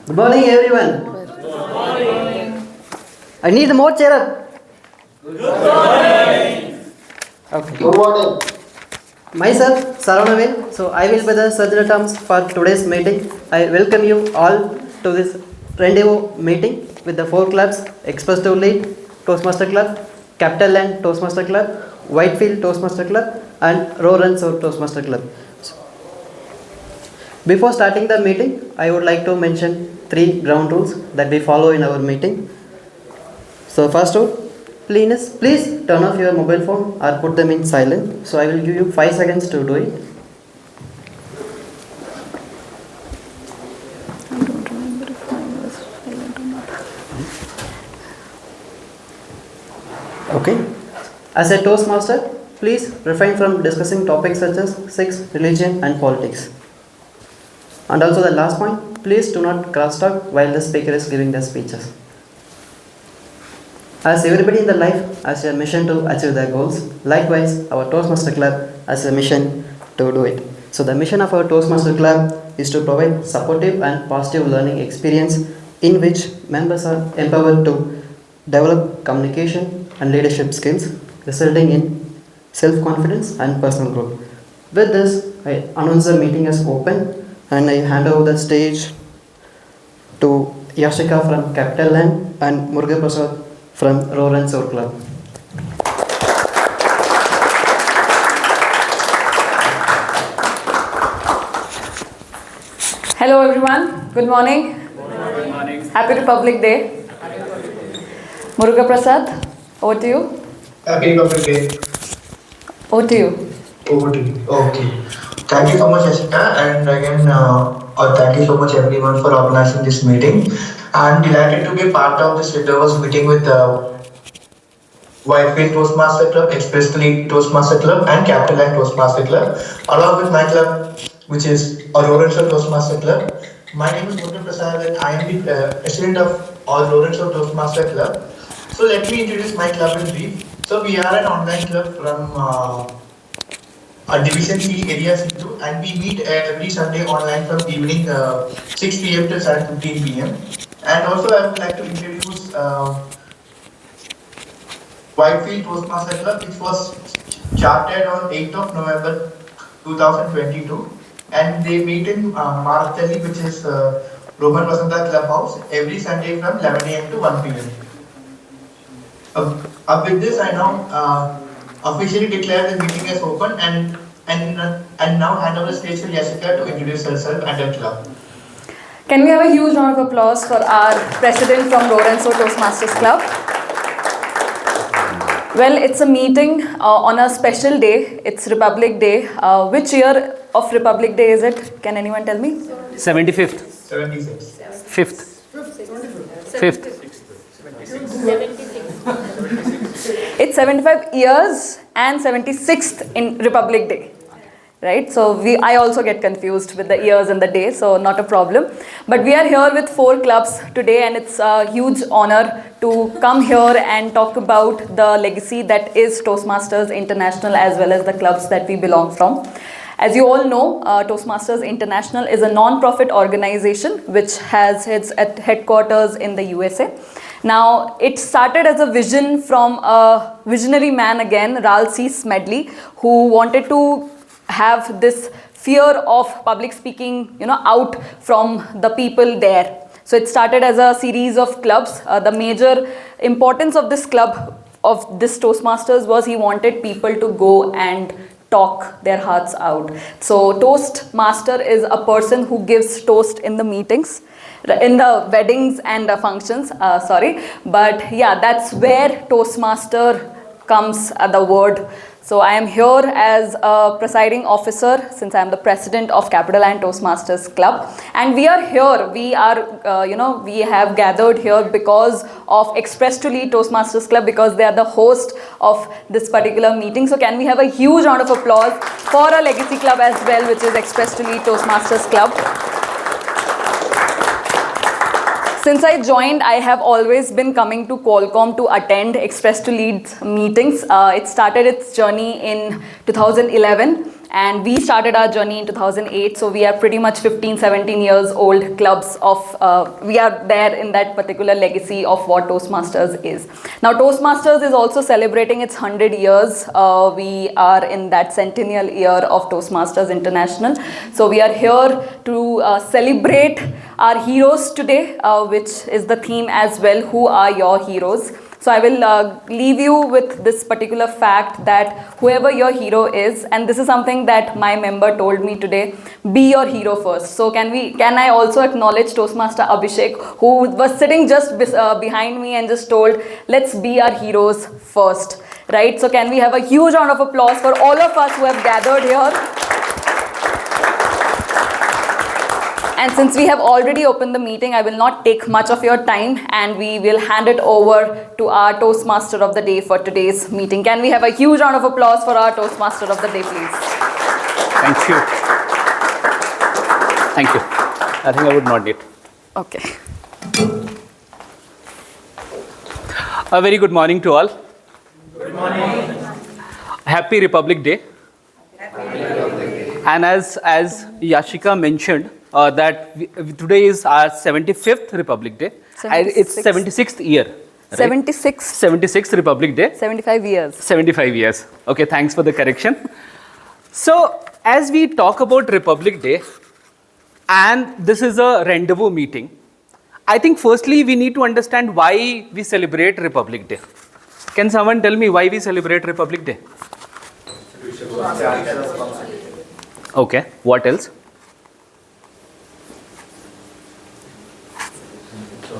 Good morning, everyone. Good morning. I need more cheer up. Good morning. Okay. Good morning. Myself, Saravanavel. So I will be the surgeon terms for today's meeting. I welcome you all to this Rendezvous meeting with the four clubs: Express to Lead, Toastmaster Club, Capitaland Toastmaster Club, Whitefield Toastmaster Club, and Soar Toastmaster Club. Before starting the meeting, I would like to mention 3 ground rules that we follow in our meeting. So first rule, please turn off your mobile phone or put them in silent. So I will give you 5 seconds to do it. I don't remember if I was silent or not. Okay. As a Toastmaster, please refrain from discussing topics such as sex, religion, and politics. And also the last point, please do not cross-talk while the speaker is giving the speeches. As everybody in the life has a mission to achieve their goals, likewise our Toastmaster Club has a mission to do it. So the mission of our Toastmaster Club is to provide supportive and positive learning experience in which members are empowered to develop communication and leadership skills, resulting in self-confidence and personal growth. With this, I announce the meeting as open and I hand over the stage to Yashika from Capitaland and Muruga Prasad from Soar Club. Hello everyone, good morning. Good morning. Happy Republic Day. Muruga Prasad, over to you. Happy Republic Day. Over to you. Over to you. Okay. Thank you so much, Jessica, and again, thank you so much everyone for organizing this meeting. I'm delighted to be part of this Rendezvous meeting with Whitefield Toastmaster Club, Express Toastmaster Club, and Capitaland Toastmaster Club, along with my club, which is Rendezvous Toastmaster Club. My name is Muruga Prasad, and I am the president of Rendezvous Toastmaster Club. So let me introduce my club in brief. So we are an online club from Division C area C2, and we meet every Sunday online from evening 6 p.m. to 7:15 p.m. And also I would like to introduce Whitefield Toastmaster Club, which was chartered on 8th of November 2022, and they meet in Maratali, which is Roman Vasanta Clubhouse, every Sunday from 11 a.m. to 1 p.m. With this, I now officially declare the meeting as open and now hand over the stage to Jessica to introduce herself and her club. Can we have a huge round of applause for our president from Soar Toastmasters Club? Well, it's a meeting on a special day. It's Republic Day. Which year of Republic Day is it? Can anyone tell me? 75th. 76. 5th. 5th. It's 75 years and 76th in Republic Day, right? So I also get confused with the years and the day, so not a problem. But we are here with 4 clubs today, and it's a huge honor to come here and talk about the legacy that is Toastmasters International as well as the clubs that we belong from. As you all know, Toastmasters International is a non-profit organization which has its headquarters in the USA. Now, it started as a vision from a visionary man again, Ralph C. Smedley, who wanted to have this fear of public speaking, out from the people there. So it started as a series of clubs. The major importance of this club, of this Toastmasters, was he wanted people to go and talk their hearts out. So Toastmaster is a person who gives toast in the meetings, in the weddings and the functions, but yeah, that's where Toastmaster comes, the word. So I am here as a presiding officer, since I am the president of Capitaland Toastmasters Club, and we are here, we have gathered here because of Express to Lead Toastmasters Club, because they are the host of this particular meeting. So can we have a huge round of applause for a legacy club as well, which is Express to Lead Toastmasters Club. Since I joined, I have always been coming to Qualcomm to attend Express to Lead meetings. It started its journey in 2011 and we started our journey in 2008. So we are pretty much 15, 17 years old clubs of, we are there in that particular legacy of what Toastmasters is. Now Toastmasters is also celebrating its 100 years. We are in that centennial year of Toastmasters International. So we are here to celebrate our heroes today, which is the theme as well. Who are your heroes? So I will leave you with this particular fact that whoever your hero is, and this is something that my member told me today, be your hero first. So can I also acknowledge Toastmaster Abhishek, who was sitting just behind me and just told, let's be our heroes first, right? So can we have a huge round of applause for all of us who have gathered here? And since we have already opened the meeting, I will not take much of your time and we will hand it over to our Toastmaster of the Day for today's meeting. Can we have a huge round of applause for our Toastmaster of the Day, please? Thank you. Thank you. I think I would nod it. Okay. A very good morning to all. Good morning. Happy Republic Day. Happy Republic Day. And as Yashika mentioned, today is our 75th Republic Day. It's 76th year. Right? 76th Republic Day. 75 years. 75 years. Okay, thanks for the correction. So, as we talk about Republic Day, and this is a rendezvous meeting, I think firstly we need to understand why we celebrate Republic Day. Can someone tell me why we celebrate Republic Day? Okay, what else?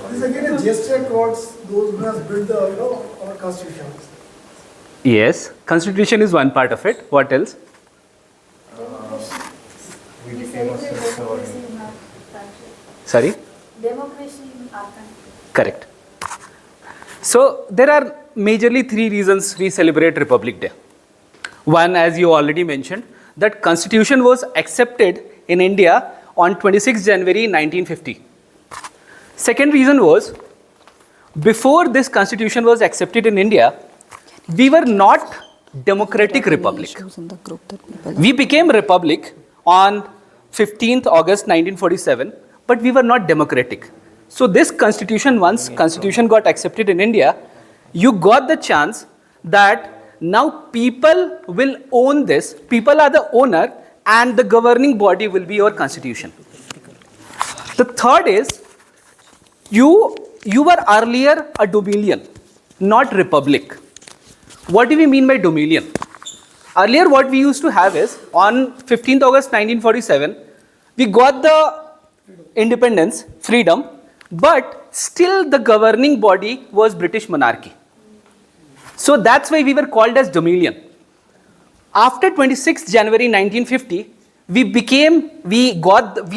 This is again a gesture towards those who have built our constitution. Yes, Constitution is one part of it. What else? We celebrate democracy in our country. Sorry? Democracy in our country. Correct. So there are majorly three reasons we celebrate Republic Day. One, as you already mentioned, that Constitution was accepted in India on 26 January 1950. Second reason was, before this Constitution was accepted in India, we were not democratic republic. We became republic on 15th August 1947, but we were not democratic. So this Constitution, once Constitution got accepted in India, you got the chance that now people will own this, people are the owner, and the governing body will be your Constitution. The third is, you were earlier a dominion, not republic. What do we mean by dominion? Earlier what we used to have is, on 15th August 1947, we got the independence, freedom, but still the governing body was British monarchy. So that's why we were called as dominion. After 26th January 1950, we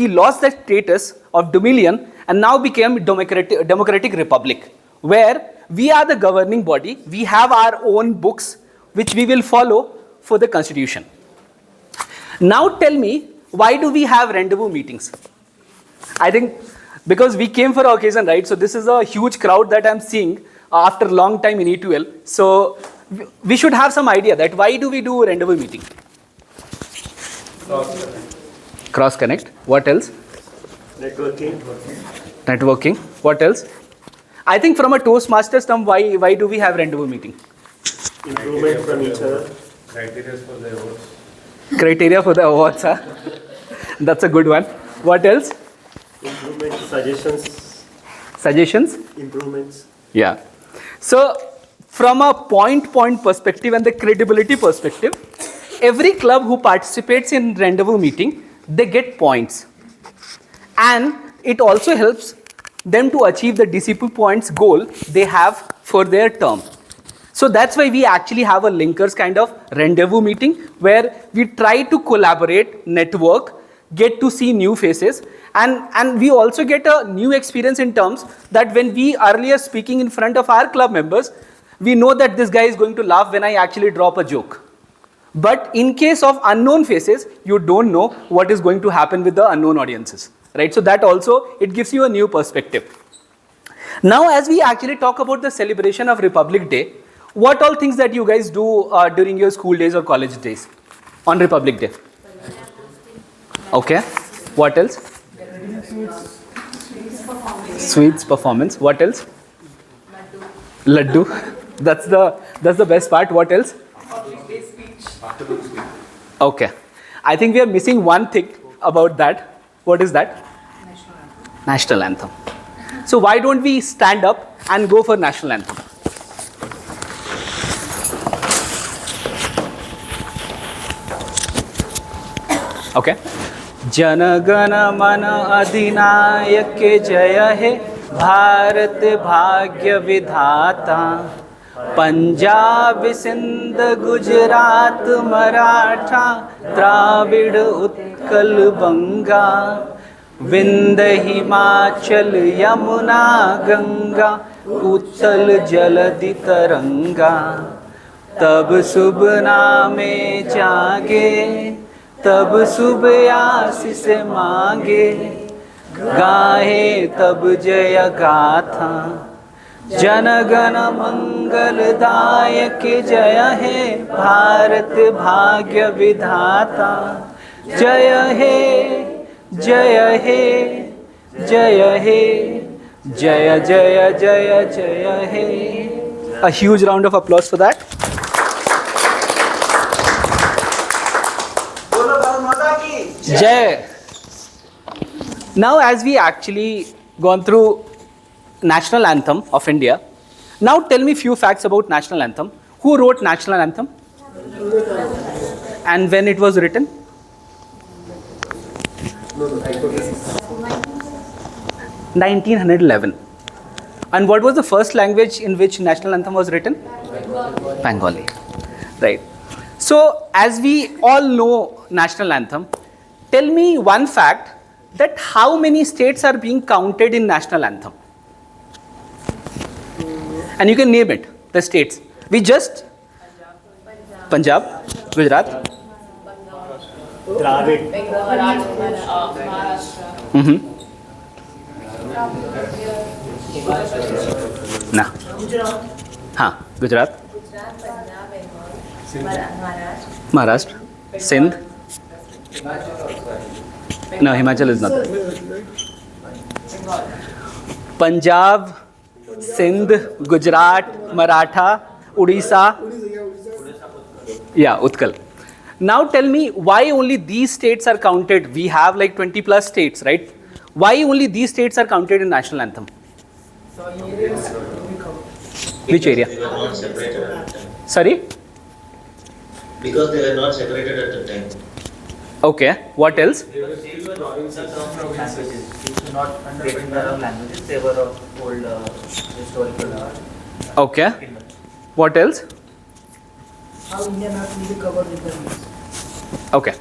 lost the status of dominion and now became democratic republic, where we are the governing body. We have our own books which we will follow for the Constitution. Now tell me, why do we have rendezvous meetings? I think because we came for an occasion, right? So this is a huge crowd that I'm seeing after a long time in E2L. So we should have some idea that why do we do rendezvous meeting? Cross connect. What else? Networking. What else? I think from a Toastmasters term, why do we have rendezvous meeting? Improvement from each other. Criteria for the awards, huh? That's a good one. What else? Improvement, suggestions. Suggestions? Improvements. Yeah. So from a point perspective and the credibility perspective, every club who participates in rendezvous meeting, they get points. And it also helps them to achieve the DCP points goal they have for their term. So that's why we actually have a linkers kind of rendezvous meeting where we try to collaborate, network, get to see new faces, and we also get a new experience in terms that when we earlier speaking in front of our club members, we know that this guy is going to laugh when I actually drop a joke. But in case of unknown faces, you don't know what is going to happen with the unknown audiences, right? So that also, it gives you a new perspective. Now, as we actually talk about the celebration of Republic Day, what all things that you guys do during your school days or college days? on Republic Day? Okay. What else? Sweets performance. What else? Laddu. That's the best part. What else? Okay. I think we are missing one thing about that. What is that? National anthem. So why don't we stand up and go for national anthem? Okay. Jana Gana मन अधिनायक जय हे भारत भाग्य विधाता पंजाब सिंध गुजरात मराठा द्राविड़ उत्कल बंगा विंध हिमाचल यमुना गंगा उत्तल जलधि तरंगा तब शुभ नामे जागे तब शुभ आशीष मांगे गाहे तब जय गाथा जन गण मंगलदायक जय हे भारत भाग्य विधाता जय हे जय हे जय हे जय जय जय जय हे. A huge round of applause for that. Jai. Now as we actually gone through national anthem of India, now tell me few facts about national anthem. Who wrote national anthem? And when it was written? 1911. And what was the first language in which national anthem was written? Bengali. Right. So as we all know national anthem, tell me one fact that how many states are being counted in national anthem? And you can name it, the states. We just Punjab, Gujarat, Dravid. Nah. हाँ, Gujarat, Maharashtra, Sindh. No, Himachal is not. Punjab, Sindh, Gujarat, Maratha, Odisha. Yeah, Utkal. Now tell me why only these states are counted. We have like 20 plus states, right? Why only these states are counted in national anthem? Which area? They were not separated at the time. Sorry? Because they were not separated at the time. Okay. What else? They were still provincial languages. These were not under particular languages. They were of old historical. Okay. What else? How Indian has to be covered with them. Okay.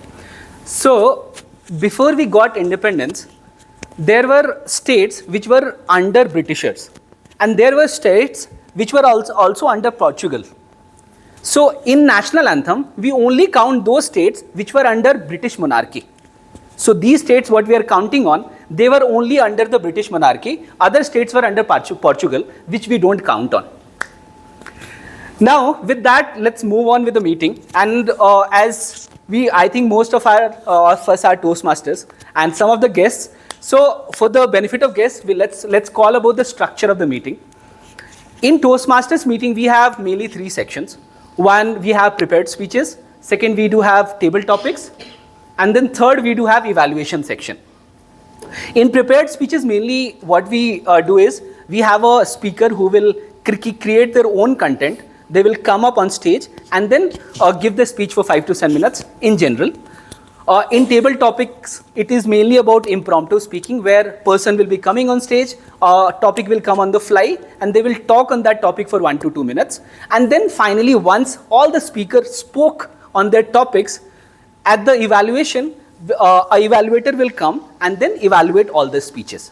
So, before we got independence, there were states which were under Britishers. And there were states which were also under Portugal. So, in national anthem, we only count those states which were under British monarchy. So, these states what we are counting on, they were only under the British monarchy. Other states were under Portugal, which we don't count on. Now, with that, let's move on with the meeting. And I think most of us are Toastmasters and some of the guests. So, for the benefit of guests, let's call about the structure of the meeting. In Toastmasters meeting, we have mainly 3 sections. One, we have prepared speeches. Second, we do have table topics. And then third, we do have evaluation section. In prepared speeches, mainly what we do is, we have a speaker who will create their own content. They will come up on stage and then give the speech for 5 to 10 minutes in general. In table topics, it is mainly about impromptu speaking where person will be coming on stage, topic will come on the fly and they will talk on that topic for 1 to 2 minutes. And then finally, once all the speakers spoke on their topics, at the evaluation, a evaluator will come and then evaluate all the speeches.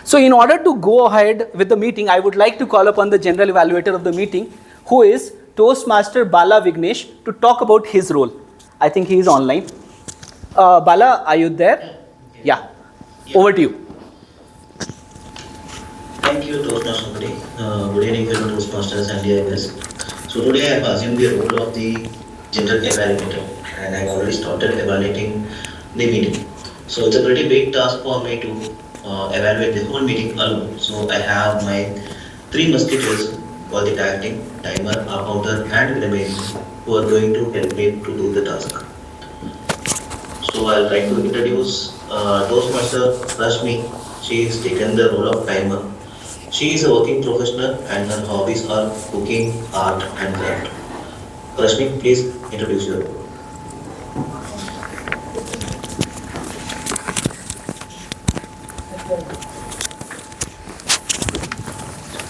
So in order to go ahead with the meeting, I would like to call upon the general evaluator of the meeting, who is Toastmaster Bala Vignesh, to talk about his role. I think he is online. Bala, are you there? Yeah. Over to you. Thank you, Toastmaster. Good evening, fellow Toastmasters and dear guests. So today I have assumed the role of the general evaluator, and I've already started evaluating the meeting. So it's a pretty big task for me to evaluate the whole meeting alone. So I have my three musketeers for the tacting, timer, counter, and remain who are going to help me to do the task. So I'll try to introduce Toastmaster Rashmi. She has taken the role of timer. She is a working professional and her hobbies are cooking, art, and craft. Rashmi, please introduce yourself.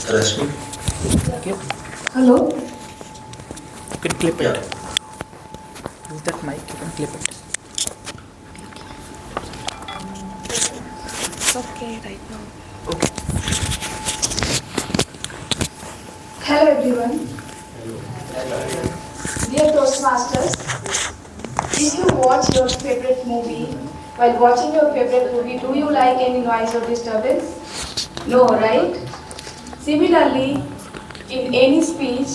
Rashmi? Hello. You can clip Yeah. it. Use that mic, you can clip it. It's okay right now. Hello everyone. Dear Toastmasters, did you watch your favorite movie? While watching your favorite movie, do you like any noise or disturbance? No, right? Similarly, in any speech,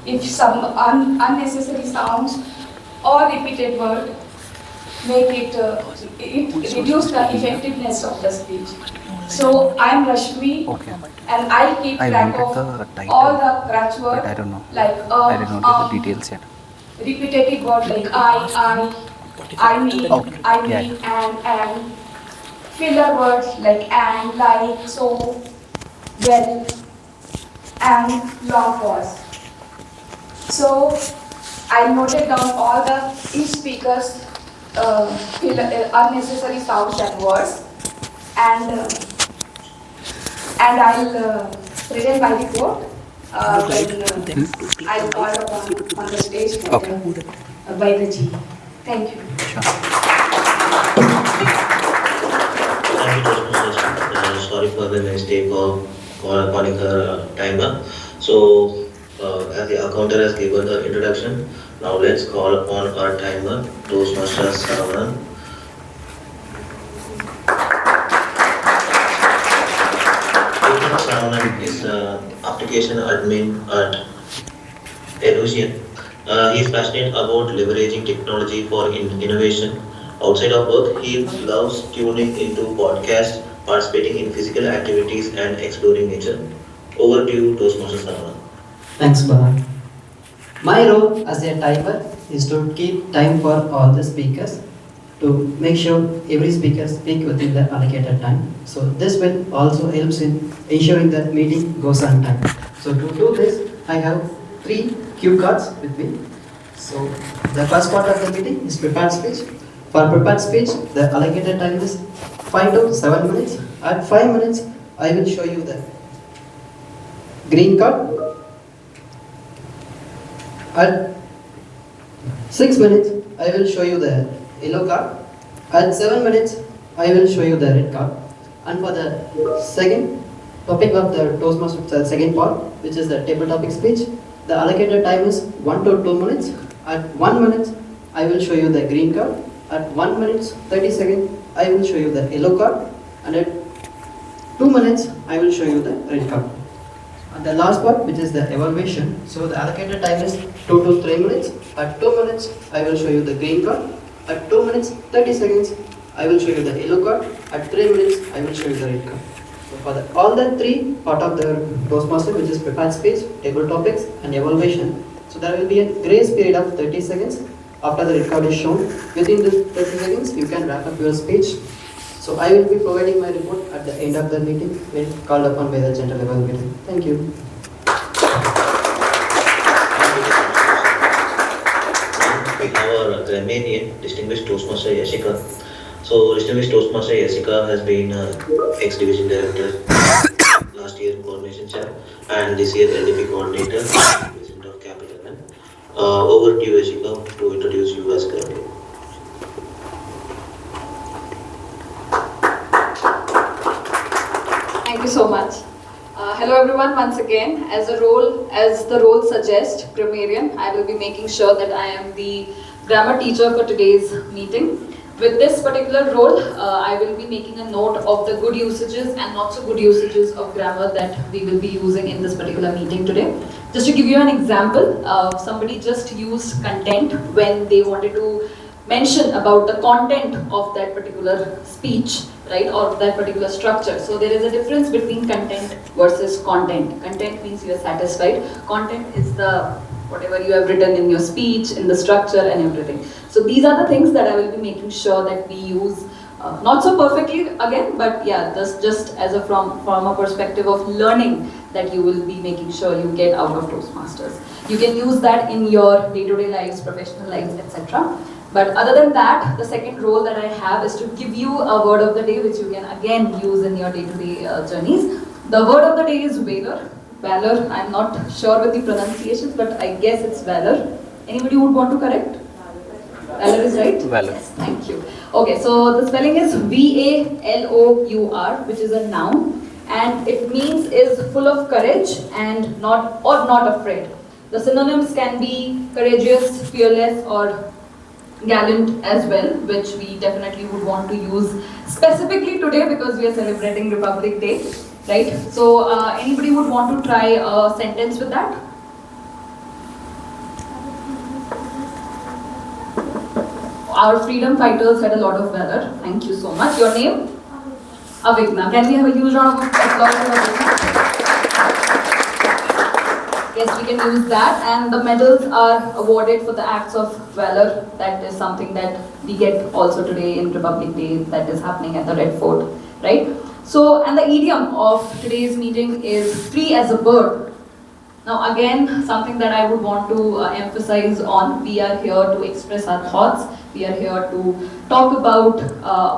if some unnecessary sounds or repeated word make it reduce the effectiveness of the speech. So I'm Rashmi, and I'll keep track of all the crutch words like Details yet. repetitive words like I mean, and filler words like and, like, so, well, and long pause. So I noted down all the each speaker's unnecessary sounds and words, and I'll present my report when I'll call upon the stage by the G. Thank you. Thank you, Toastmaster. Sorry for the mistake of calling her timer. So, as the accountant has given the introduction, now let's call upon our timer, Toastmaster Saravanan. Toastmaster Saravanan is application admin at Elusian. He is passionate about leveraging technology for innovation. Outside of work, he loves tuning into podcasts, participating in physical activities, and exploring nature. Over to you, Toastmaster Saravanan. Thanks, Bharat. My role as a timer is to keep time for all the speakers to make sure every speaker speak within the allocated time. So this will also helps in ensuring that meeting goes on time. So to do this, I have 3 cue cards with me. So the first part of the meeting is prepared speech. For prepared speech, the allocated time is 5 to 7 minutes. At 5 minutes, I will show you the green card. At 6 minutes, I will show you the yellow card. At 7 minutes, I will show you the red card. And for the second topic of the Toastmaster second part, which is the table topic speech, the allocated time is 1 to 2 minutes. At 1 minute, I will show you the green card. At 1 minute 30 seconds, I will show you the yellow card. And at 2 minutes, I will show you the red card. And the last part, which is the evaluation. So the allocated time is 2 to 3 minutes. At 2 minutes, I will show you the green card. At 2 minutes 30 seconds, I will show you the yellow card. At 3 minutes, I will show you the red card. So for all the 3 part of the Toastmaster, which is prepared speech, table topics, and evaluation. So there will be a grace period of 30 seconds after the red card is shown. Within the 30 seconds, you can wrap up your speech. So I will be providing my report at the end of the meeting when called upon by the general evaluator. Thank you. We have our Romanian Distinguished Toastmaster Yashika. So, Distinguished Toastmaster Yashika has been ex-division director, last year coordination chair, and this year LDP coordinator, president of Capitaland. Over to you, Yashika, to introduce you as currently. Thank you so much. Hello everyone once again. As the role suggests, grammarian, I will be making sure that I am the grammar teacher for today's meeting. With this particular role, I will be making a note of the good usages and not so good usages of grammar that we will be using in this particular meeting today. Just to give you an example, somebody just used content when they wanted to mention about the content of that particular speech, right, or that particular structure. So there is a difference between content versus content. Content means you are satisfied. Content is the whatever you have written in your speech, in the structure and everything. So these are the things that I will be making sure that we use, not so perfectly again, but yeah, this just as from a perspective of learning that you will be making sure you get out of Toastmasters. You can use that in your day-to-day lives, professional lives, etc. But other than that, the second role that I have is to give you a word of the day which you can again use in your day-to-day journeys. The word of the day is valor. Valor, I'm not sure with the pronunciations, but I guess it's valor. Anybody would want to correct? Valor is right? Valor. Yes, thank you. Okay, so the spelling is V-A-L-O-U-R, which is a noun, and it means is full of courage and not afraid. The synonyms can be courageous, fearless, or gallant as well, which we definitely would want to use specifically today because we are celebrating Republic Day, right? So anybody would want to try a sentence with that? Our freedom fighters had a lot of valor. Thank you so much. Your name? Avigna. Can we have a huge round of applause for Avigna? Yes, we can use that, and the medals are awarded for the acts of valor. That is something that we get also today in Republic Day that is happening at the Red Fort, right? So, and the idiom of today's meeting is free as a bird. Now again, something that I would want to emphasize on, we are here to express our thoughts, we are here to talk about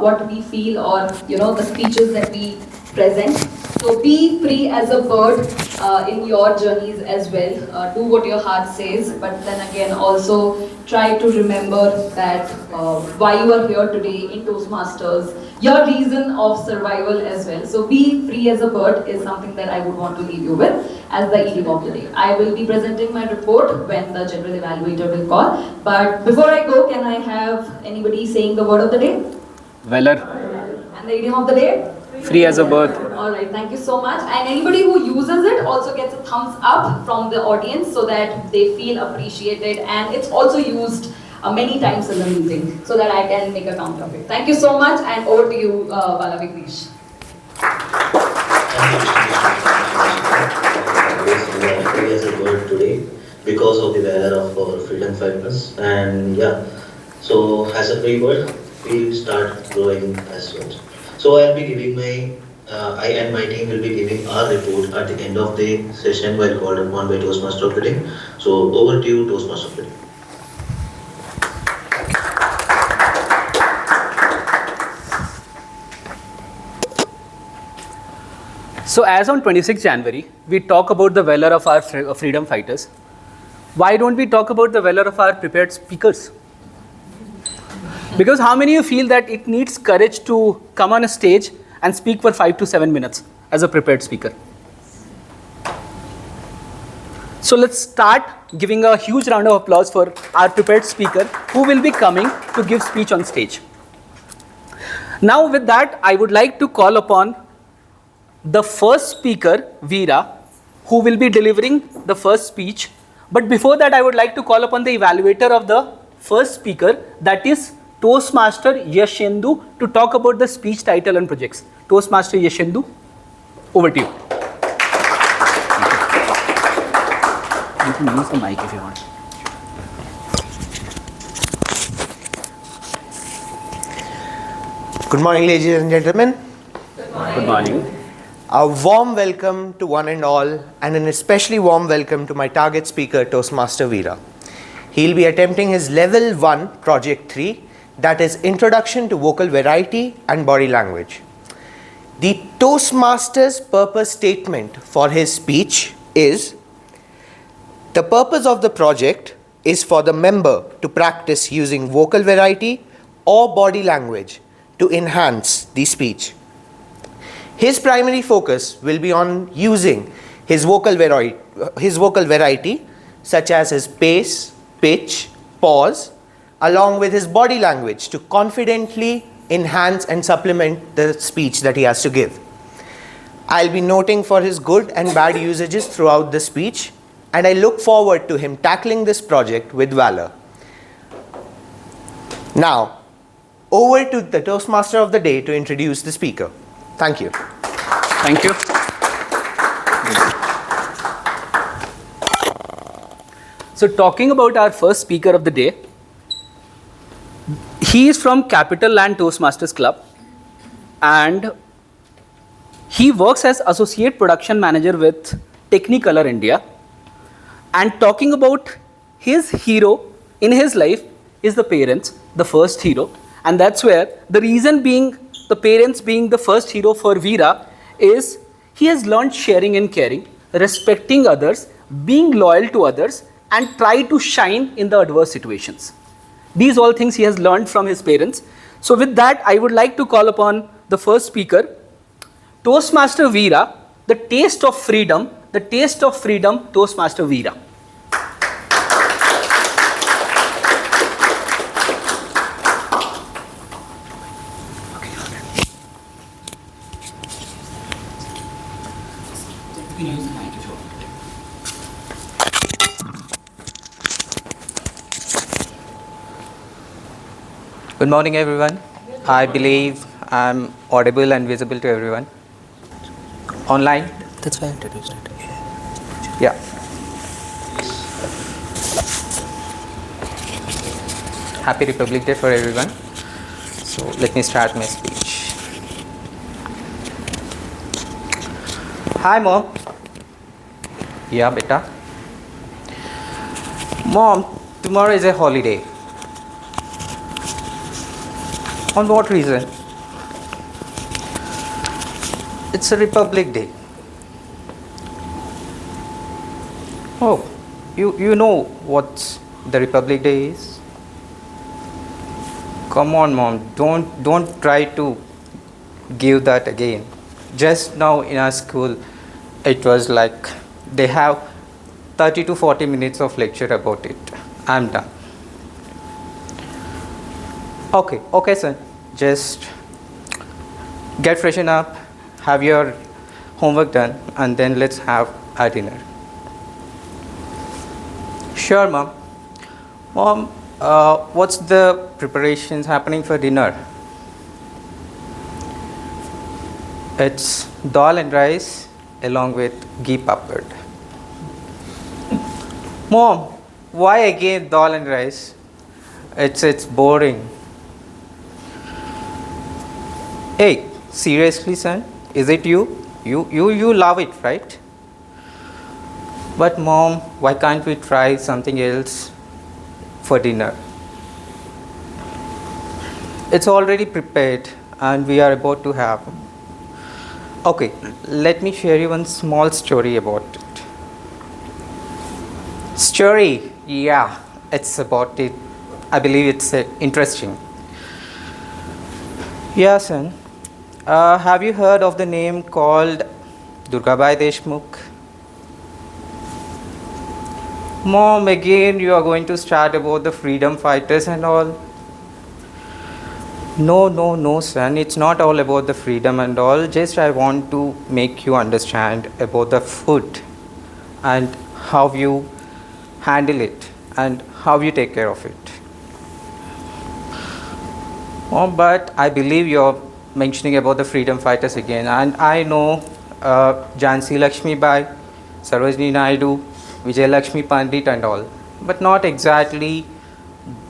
what we feel or the speeches that we present. So be free as a bird in your journeys as well. Do what your heart says, but then again also try to remember that why you are here today in Toastmasters, your reason of survival as well. So be free as a bird is something that I would want to leave you with as the idiom of the day. I will be presenting my report when the general evaluator will call. But before I go, can I have anybody saying the word of the day? Valor. And the idiom of the day? Free as a bird. Alright, thank you so much. And anybody who uses it also gets a thumbs up from the audience so that they feel appreciated, and it's also used many times in the meeting so that I can make a count of it. Thank you so much, and over to you, Bala Vignesh. Free as a bird today because of the valor of our freedom fighters, and yeah, so as a free bird, we'll start growing as well. So I'll be giving I and my team will be giving our report at the end of the session while called upon by Toastmaster of the day. So over to you, Toastmaster of the day. So as on 26th January, we talk about the valor of our freedom fighters. Why don't we talk about the valor of our prepared speakers? Because how many of you feel that it needs courage to come on a stage and speak for 5 to 7 minutes as a prepared speaker? So let's start giving a huge round of applause for our prepared speaker who will be coming to give speech on stage. Now with that, I would like to call upon the first speaker, Veera, who will be delivering the first speech. But before that, I would like to call upon the evaluator of the first speaker, that is Toastmaster Yashendu, to talk about the speech title and projects. Toastmaster Yashendu, over to you. You can use the mic if you want. Good morning, ladies and gentlemen. Good morning. A warm welcome to one and all, and an especially warm welcome to my target speaker, Toastmaster Veera. He'll be attempting his Level 1, Project 3, that is Introduction to Vocal Variety and Body Language. The Toastmaster's purpose statement for his speech is: the purpose of the project is for the member to practice using vocal variety or body language to enhance the speech. His primary focus will be on using his vocal variety, such as his pace, pitch, pause, along with his body language to confidently enhance and supplement the speech that he has to give. I'll be noting for his good and bad usages throughout the speech, and I look forward to him tackling this project with valor. Now, over to the Toastmaster of the day to introduce the speaker. Thank you. Thank you. So talking about our first speaker of the day, he is from Capitaland Toastmasters Club, and he works as Associate Production Manager with Technicolor India. And talking about his hero in his life is the parents, the first hero. And that's where the reason being the parents being the first hero for Veera is he has learned sharing and caring, respecting others, being loyal to others, and try to shine in the adverse situations. These all things he has learned from his parents. So with that, I would like to call upon the first speaker, Toastmaster Veera, the taste of freedom, Toastmaster Veera. Good morning, everyone. I believe I'm audible and visible to everyone. Online? That's why I introduced it. Yeah. Happy Republic Day for everyone. So let me start my speech. Hi, Mom. Yeah, beta. Mom, tomorrow is a holiday. On what reason? It's a Republic Day. Oh, you know what the Republic Day is? Come on, Mom, don't try to give that again. Just now in our school, it was like they have 30 to 40 minutes of lecture about it. I'm done. Okay, son. Just get freshen up, have your homework done, and then let's have our dinner. Sure, Mom. Mom, what's the preparations happening for dinner? It's dal and rice along with ghee papad. Mom, why again dal and rice? It's boring. Hey, seriously, son? Is it you? You love it, right? But Mom, why can't we try something else for dinner? It's already prepared and we are about to have. Okay, let me share you one small story about it. Story? Yeah, it's about it. I believe it's interesting. Yeah, son. Have you heard of the name called Durgabai Deshmukh? Mom, again you are going to start about the freedom fighters and all. No, son. It's not all about the freedom and all. Just I want to make you understand about the food and how you handle it and how you take care of it. Oh, but I believe you're mentioning about the freedom fighters again, and I know Jhansi Lakshmi Bai, Sarojini Naidu, Vijay Lakshmi Pandit and all, but not exactly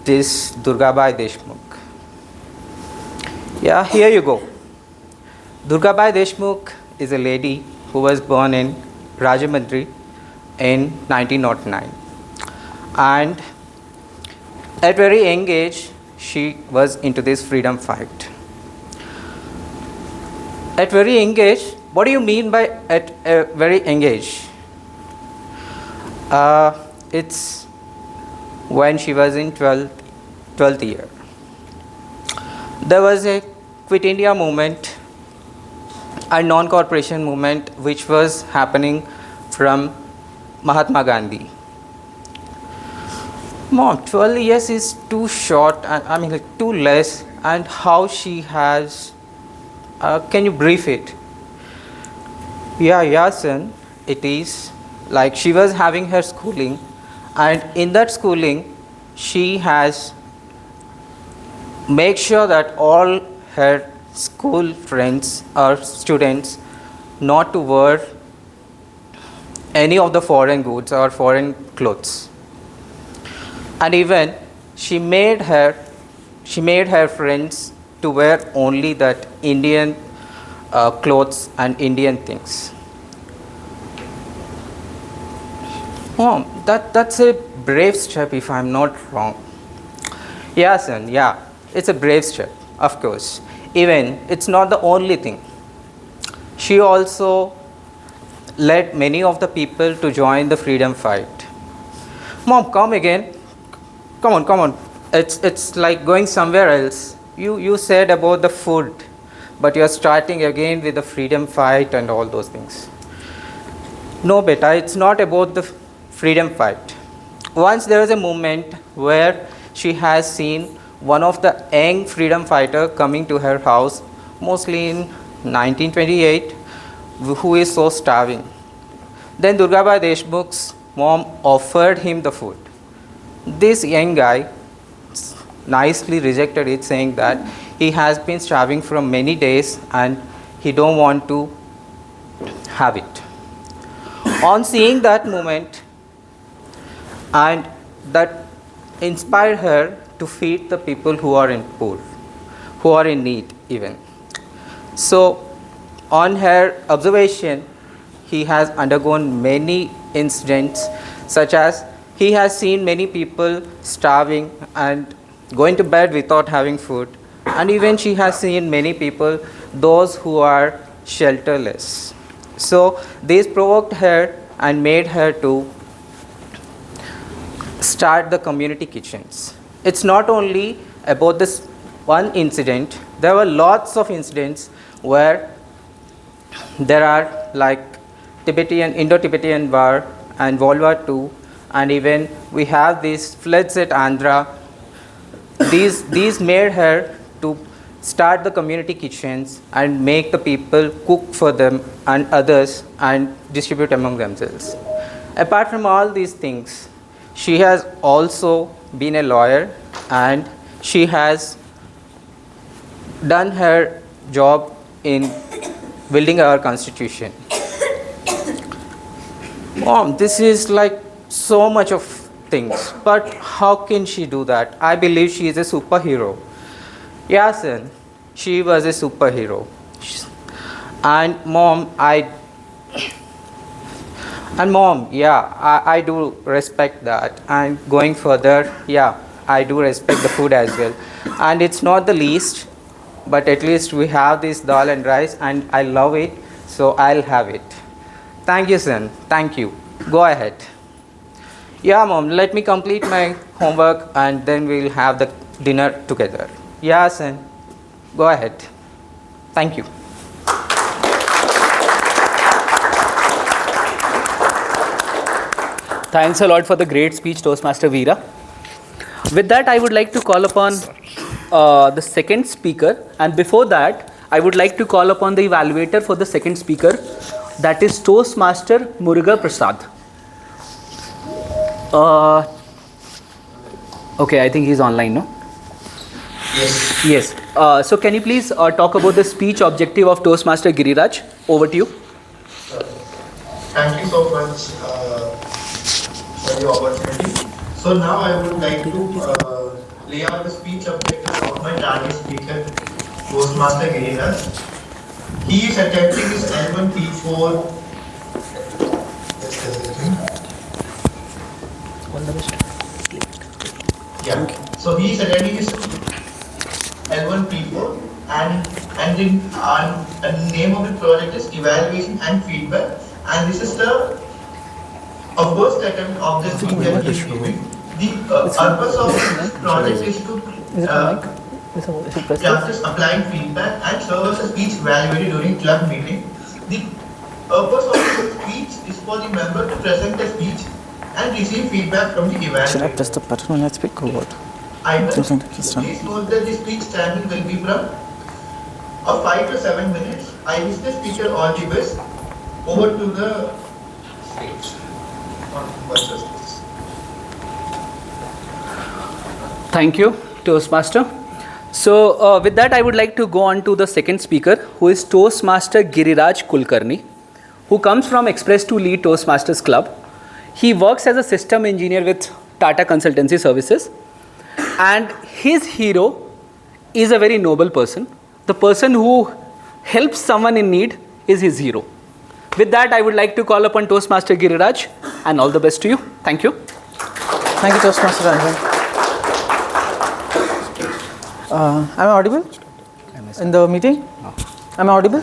this Durgabai Deshmukh. Yeah, here you go. Durgabai Deshmukh is a lady who was born in Rajahmundry in 1909, and at very young age she was into this freedom fight. At very young age, what do you mean by at a very young age? It's when she was in 12th year. There was a Quit India movement, a non-corporation movement which was happening from Mahatma Gandhi. Mom, 12 years is too short, and I mean, like, too less. And how she has, can you brief it? Yeah, son, it is. Like, she was having her schooling, and in that schooling, she has make sure that all her school friends or students not to wear any of the foreign goods or foreign clothes. And even she made her friends to wear only that Indian clothes and Indian things. Mom, that's a brave step if I'm not wrong. Yeah, son, yeah, it's a brave step, of course. Even it's not the only thing. She also led many of the people to join the freedom fight. Mom, come again. Come on. It's like going somewhere else. You said about the food, but you're starting again with the freedom fight and all those things. No, beta, it's not about the freedom fight. Once there was a moment where she has seen one of the young freedom fighter coming to her house, mostly in 1928, who is so starving. Then Durgabai Deshmukh's mom offered him the food. This young guy nicely rejected it, saying that he has been starving for many days and he don't want to have it. On seeing that moment, and that inspired her to feed the people who are in poor, who are in need even. So on her observation, he has undergone many incidents, such as he has seen many people starving and going to bed without having food, and even she has seen many people, those who are shelterless. So this provoked her and made her to start the community kitchens. It's not only about this one incident. There were lots of incidents where there are like Indo-Tibetan War and World War II, and even we have these floods at Andhra. These made her to start the community kitchens and make the people cook for them and others and distribute among themselves. Apart from all these things, she has also been a lawyer, and she has done her job in building our constitution. Mom, this is like so much of things, but how can she do that? I believe she is a superhero. Yeah, son, she was a superhero. And mom, yeah, I do respect that. And going further, yeah, I do respect the food as well. And it's not the least, but at least we have this dal and rice, and I love it, so I'll have it. Thank you, son. Thank you. Go ahead. Yeah, mom, let me complete my homework and then we'll have the dinner together. Yeah, son. Go ahead. Thank you. Thanks a lot for the great speech, Toastmaster Veera. With that, I would like to call upon the second speaker. And before that, I would like to call upon the evaluator for the second speaker. That is Toastmaster Muruga Prasad. Okay, I think he's online, no? Yes. So can you please talk about the speech objective of Toastmaster Giriraj? Over to you. Thank you so much for the opportunity. So now I would like to lay out the speech objectives of my target speaker, Toastmaster Giriraj. He is attempting his L1 P4. Yeah. So he is attending his L1 P4, and the name of the project is Evaluation and Feedback, and this is the first attempt of the speech that he is giving. The purpose of this project is to practice applying feedback and serve as a speech evaluated during club meeting. The purpose of the speech is for the member to present a speech and receive feedback from the evaluator. Should I press the button when I speak or what? Please note that the speech timing will be from 5 to 7 minutes. I wish the speaker all the best. Over to the stage. Thank you, Toastmaster. So with that, I would like to go on to the second speaker, who is Toastmaster Giriraj Kulkarni, who comes from Express to Lead Toastmasters Club. He works as a system engineer with Tata Consultancy Services, and his hero is a very noble person. The person who helps someone in need is his hero. With that, I would like to call upon Toastmaster Giriraj, and all the best to you. Thank you. Thank you, Toastmaster Ranjan. Am I audible in the meeting? Am I audible?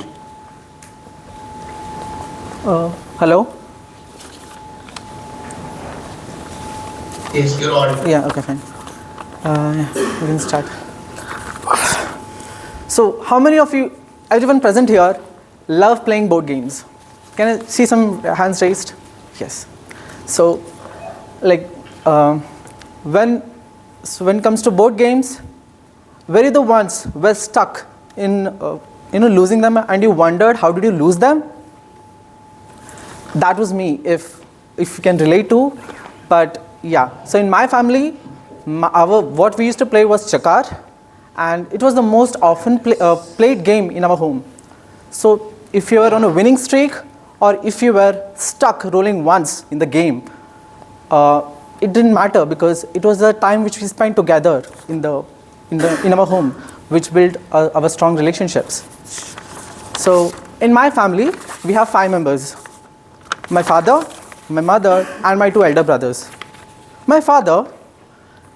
Hello? Yes, you're audible. Yeah, okay, fine. We can start. So, how many of you, everyone present here, love playing board games? Can I see some hands raised? Yes. So, like, when it comes to board games, were you the ones were stuck in losing them, and you wondered how did you lose them? That was me, if you can relate to. But yeah, so in my family, what we used to play was Chakar, and it was the most often played game in our home. So if you were on a winning streak, or if you were stuck rolling once in the game, it didn't matter, because it was the time which we spent together in our home, which built our strong relationships. So in my family, we have 5 members: my father, my mother, and my 2 elder brothers. My father,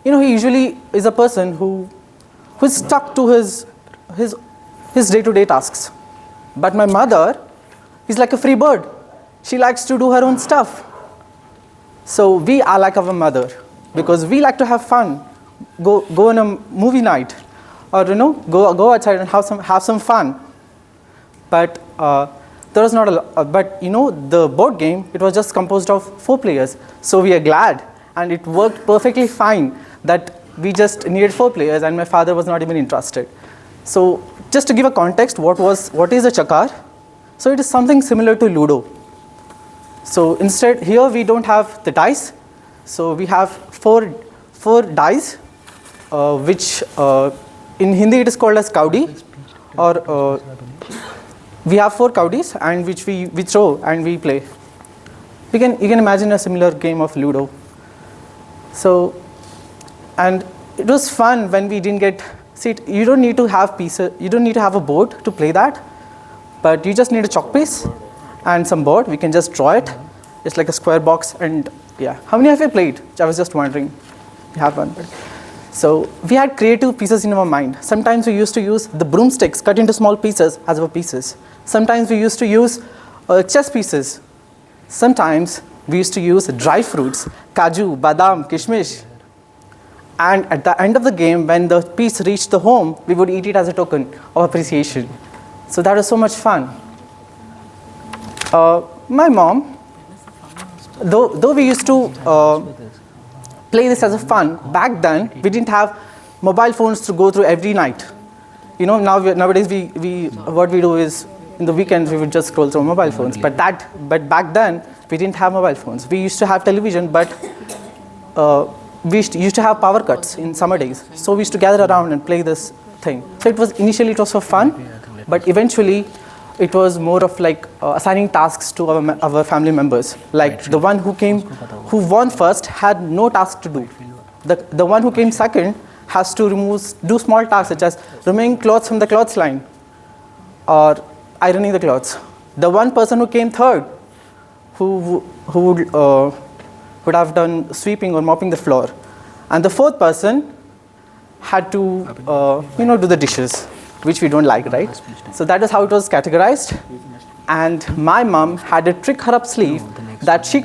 he usually is a person who's stuck to his day-to-day tasks. But my mother is like a free bird. She likes to do her own stuff. So we are like our mother, because we like to have fun, go on a movie night, or go outside and have some fun. But there was not a lot. But the board game, it was just composed of 4 players. So we are glad, and it worked perfectly fine that we just needed 4 players, and my father was not even interested. So just to give a context, what is a Chakar? So it is something similar to Ludo. So instead, here we don't have the dice. So we have four dice, which in Hindi it is called as kaudi, or we have 4 kaudis, and which we throw and we play. You can imagine a similar game of Ludo. So, and it was fun when we didn't get. See, you don't need to have pieces. You don't need to have a board to play that, but you just need a chalk piece and some board. We can just draw it. It's like a square box, and yeah. How many have you played? I was just wondering. You have one. So we had creative pieces in our mind. Sometimes we used to use the broomsticks cut into small pieces as our pieces. Sometimes we used to use chess pieces. Sometimes we used to use dry fruits, kaju, badam, kishmish. And at the end of the game, when the piece reached the home, we would eat it as a token of appreciation. So that was so much fun. My mom, though we used to play this as a fun, back then we didn't have mobile phones to go through every night. Nowadays what we do is in the weekends we would just scroll through mobile phones. But back then we didn't have mobile phones. We used to have television, but we used to have power cuts in summer days. So we used to gather around and play this thing. So initially it was for fun, but eventually it was more of like assigning tasks to our family members. Like the one who won first had no task to do. The one who came second has to do small tasks such as removing clothes from the clothes line or ironing the clothes. The one person who came third, who would have done sweeping or mopping the floor, and the 4th person had to do the dishes, which we don't like, right? So that is how it was categorized. And my mom had a trick her up sleeve that she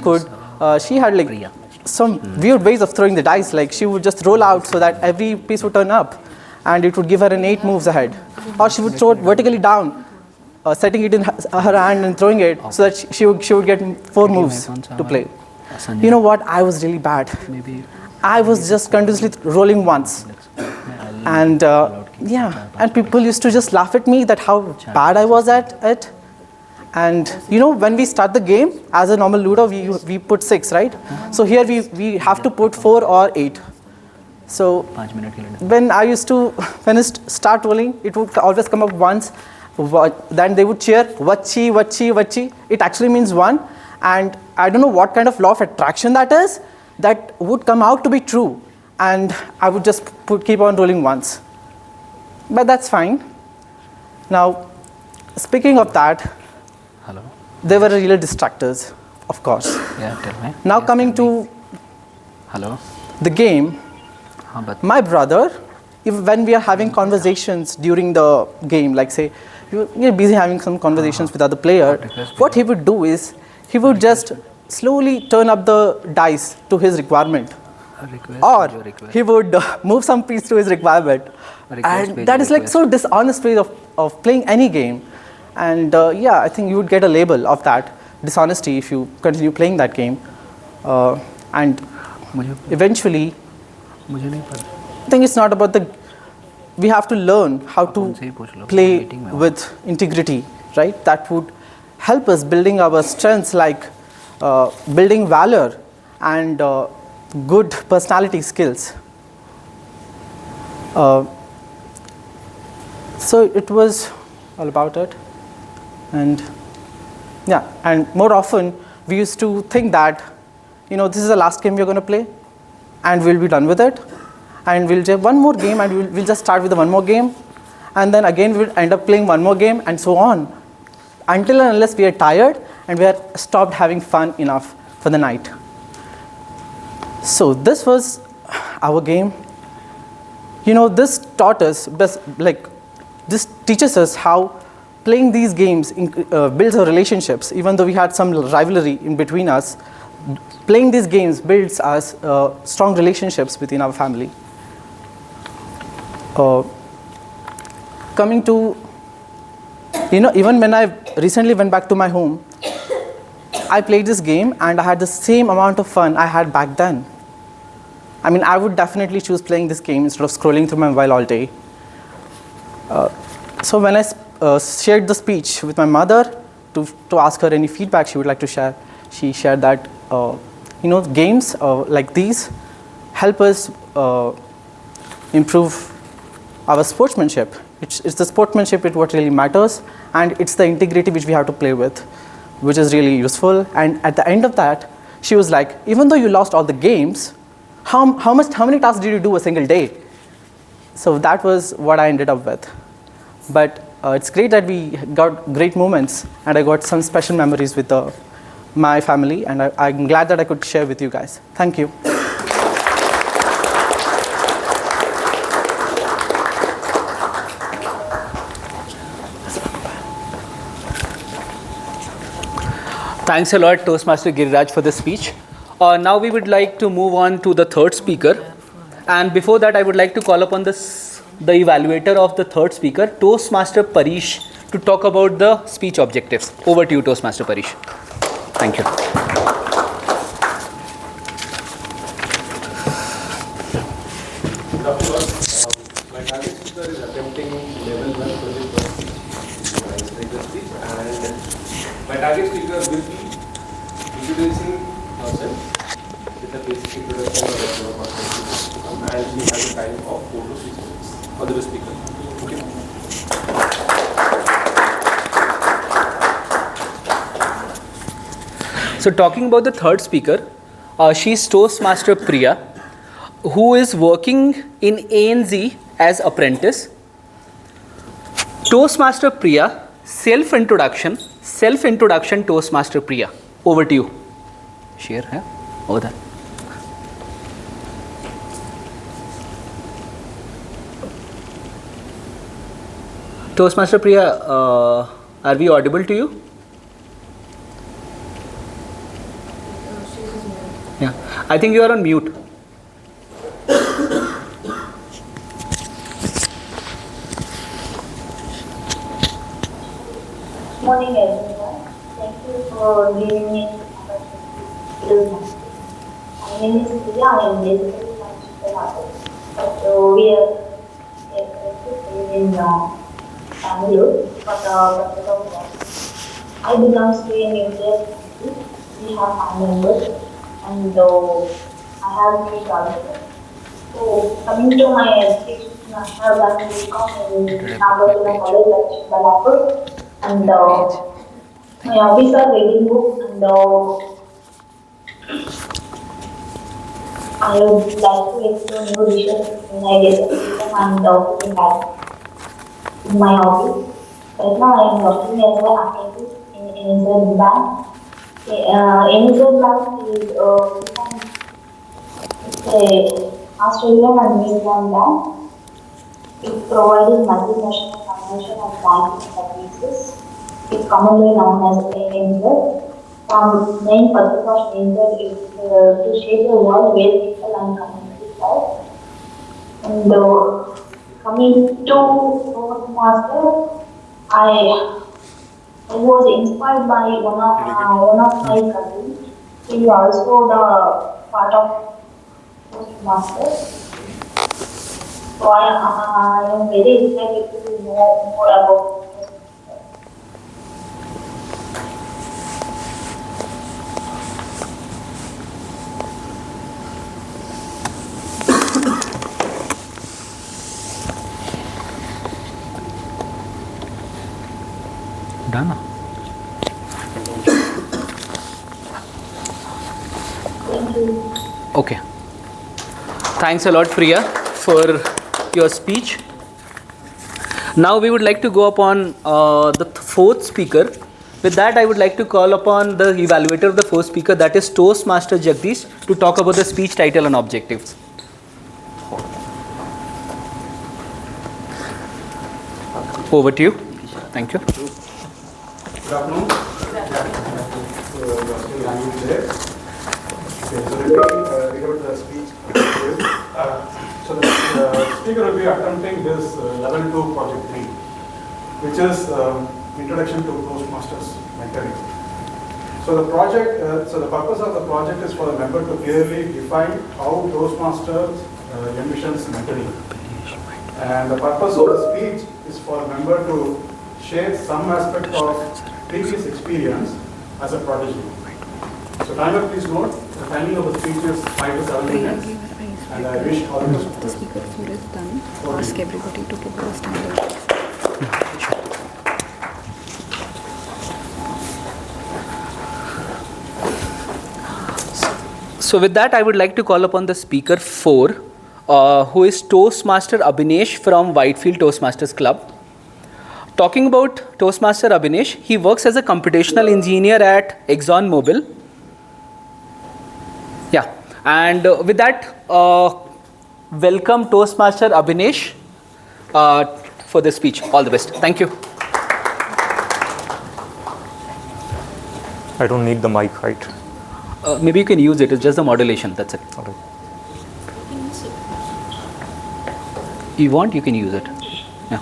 had like some weird ways of throwing the dice. Like she would just roll out so that every piece would turn up, and it would give her an 8 moves ahead. Or she would throw it vertically down, setting it in her hand and throwing it so that she would get 4 moves to play. You know what? I was really bad. I was just continuously rolling once. And yeah, and people used to just laugh at me that how bad I was at it. And you know, when we start the game, as a normal Ludo, we put 6, right? So here we have to put 4 or 8. So when I start rolling, it would always come up once. Then they would cheer, vachi, vachi, vachi. It actually means 1. And I don't know what kind of law of attraction that is, that would come out to be true. And I would just keep on rolling once. But that's fine. Now, speaking of that, there were real distractors, of course. Yeah, tell me. Now coming to the game, my brother, when we are having conversations during the game, like say, you're busy having some conversations with other player, what he would do is, he would just slowly turn up the dice to his requirement. Or he would move some piece to his requirement. And that is like so dishonest way of playing any game. And yeah, I think you would get a label of that dishonesty if you continue playing that game. And eventually, I think it's not about we have to learn how to play with integrity, right? That would help us building our strengths, like building valor and good personality skills. So it was all about it. And yeah, and more often we used to think that, you know, this is the last game we're going to play and we'll be done with it. And we'll do one more game and we'll just start with the one more game. And then again we'll end up playing one more game and so on. Until and unless we are tired and we are stopped having fun enough for the night. So this was our game. You know, this taught us, this teaches us how playing these games builds our relationships. Even though we had some rivalry in between us, playing these games builds us strong relationships within our family. Coming to, you know, even when I recently went back to my home, I played this game and I had the same amount of fun I had back then. I mean, I would definitely choose playing this game instead of scrolling through my mobile all day. So when I shared the speech with my mother to ask her any feedback she would like to share, she shared that you know, games like these help us improve our sportsmanship. It's the sportsmanship what really matters, and it's the integrity which we have to play with, which is really useful. And at the end of that, she was like, even though you lost all the games, how many tasks did you do a single day? So that was what I ended up with. But it's great that we got great moments, and I got some special memories with my family, and I'm glad that I could share with you guys. Thank you. Thanks a lot, Toastmaster Giriraj, for the speech. Now we would like to move on to the third speaker. And before that, I would like to call upon the evaluator of the third speaker, Toastmaster Parish, to talk about the speech objectives. Over to you, Toastmaster Parish. Thank you. My target speaker is attempting level 1 project speech, and my target speaker will be introducing herself with a basic introduction of the and we have a time of 4 to 6 minutes for the speaker. Okay. So talking about the third speaker, she's Toastmaster Priya, who is working in ANZ as apprentice. Toastmaster Priya, self-introduction, Toastmaster Priya. Over to you. Share, है? Over there. Toastmaster Priya, are we audible to you? Yeah, I think you are on mute. Morning everyone. Thank you for giving me the opportunity to do this. name is Priya. I am basically from Chittoradu, but we are currently in Bangalore for the purpose of work. I belong to a nuclear family. We have 5 members, and I have 3 daughters. So, coming to my education, I have done BCom in Nagarjuna College, Balapur, and my hobbies are reading books, and I would like to explore new dishes when I get free time and putting that in my hobby. Right now, I am working as an apprentice in NSL Bank. NSL Bank is it's a Australian and New Zealand bank. It provides multinational financial and banking services. It's commonly known as ANZ. The main purpose of ANZ is to shape a world where people and communities live. And coming to Toastmaster, I was inspired by one of my cousins. He is also the part of Toastmaster. So I am very excited to know more about. Done. Okay. Thanks a lot, Priya, for your speech. Now we would like to go upon the fourth speaker. With that, I would like to call upon the evaluator of the fourth speaker, that is Toastmaster Jagdish, to talk about the speech title and objectives. Over to you. Thank you. Good afternoon. So let me read out the speech. So the speaker will be attempting this level 2 project 3, which is introduction to Toastmasters mentoring. So the project, so the purpose of the project is for the member to clearly define how Toastmasters envisions mentoring. And the purpose of the speech is for the member to share some aspect of previous experience as a prodigy. So timer, please note, the timing of the speech is 5 to 7 minutes. And I wish all of us. The speaker 4 is done. Ask everybody to give the standard. So with that, I would like to call upon the speaker 4, who is Toastmaster Abhinesh from Whitefield Toastmasters Club. Talking about Toastmaster Abhinesh, he works as a computational engineer at ExxonMobil. Yeah, and with that, welcome Toastmaster Abhinesh for the speech. All the best. Thank you. I don't need the mic, right? Maybe you can use it. It's just the modulation. That's it. All right. You want, you can use it. Yeah.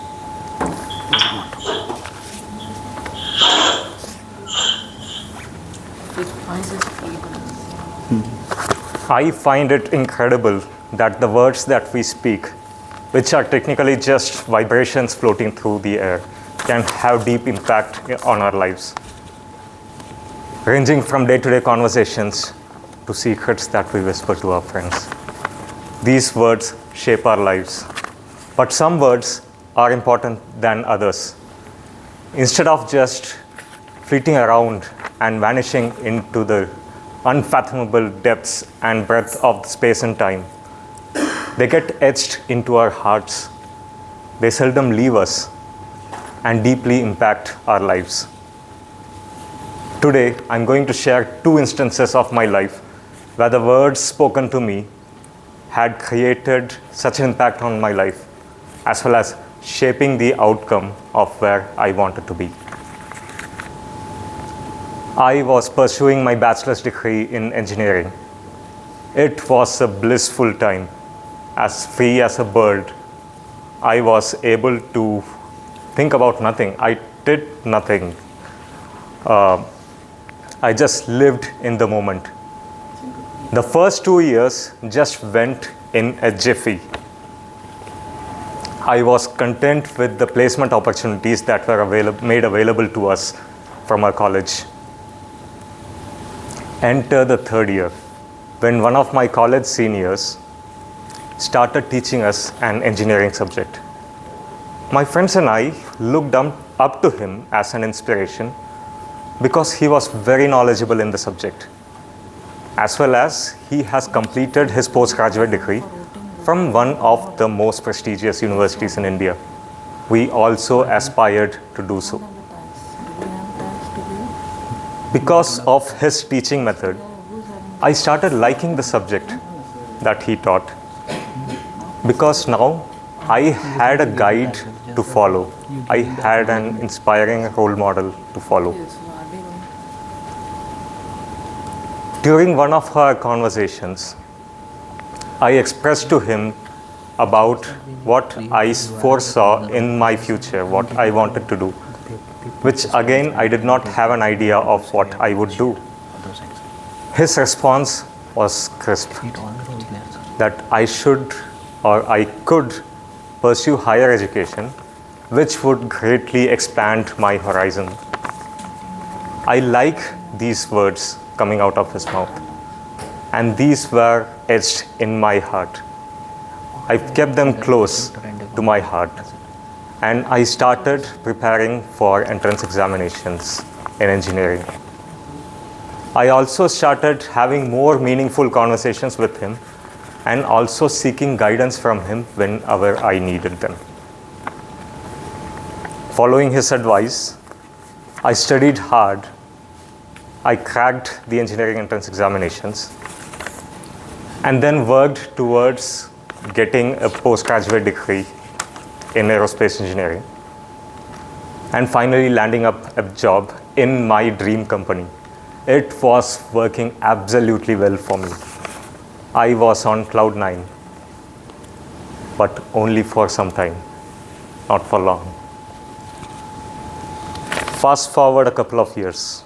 I find it incredible that the words that we speak, which are technically just vibrations floating through the air, can have deep impact on our lives. Ranging from day-to-day conversations to secrets that we whisper to our friends. These words shape our lives. But some words are important than others. Instead of just fleeting around and vanishing into the unfathomable depths and breadth of space and time, they get etched into our hearts. They seldom leave us and deeply impact our lives. Today, I'm going to share 2 instances of my life where the words spoken to me had created such an impact on my life, as well as shaping the outcome of where I wanted to be. I was pursuing my bachelor's degree in engineering. It was a blissful time. As free as a bird, I was able to think about nothing. I did nothing. I just lived in the moment. The first 2 years just went in a jiffy. I was content with the placement opportunities that were made available to us from our college. Enter the third year, when one of my college seniors started teaching us an engineering subject. My friends and I looked up to him as an inspiration because he was very knowledgeable in the subject, as well as he has completed his postgraduate degree from one of the most prestigious universities in India. We also aspired to do so. Because of his teaching method, I started liking the subject that he taught, because now I had a guide to follow. I had an inspiring role model to follow. During one of our conversations, I expressed to him about what I foresaw in my future, what I wanted to do, which again I did not have an idea of what I would do. His response was crisp, that I should or I could pursue higher education, which would greatly expand my horizon. I like these words coming out of his mouth, and these were etched in my heart. I kept them close to my heart, and I started preparing for entrance examinations in engineering. I also started having more meaningful conversations with him and also seeking guidance from him whenever I needed them. Following his advice, I studied hard. I cracked the engineering entrance examinations and then worked towards getting a postgraduate degree in aerospace engineering and finally landing up a job in my dream company. It was working absolutely well for me. I was on cloud 9, but only for some time, not for long. Fast forward a couple of years.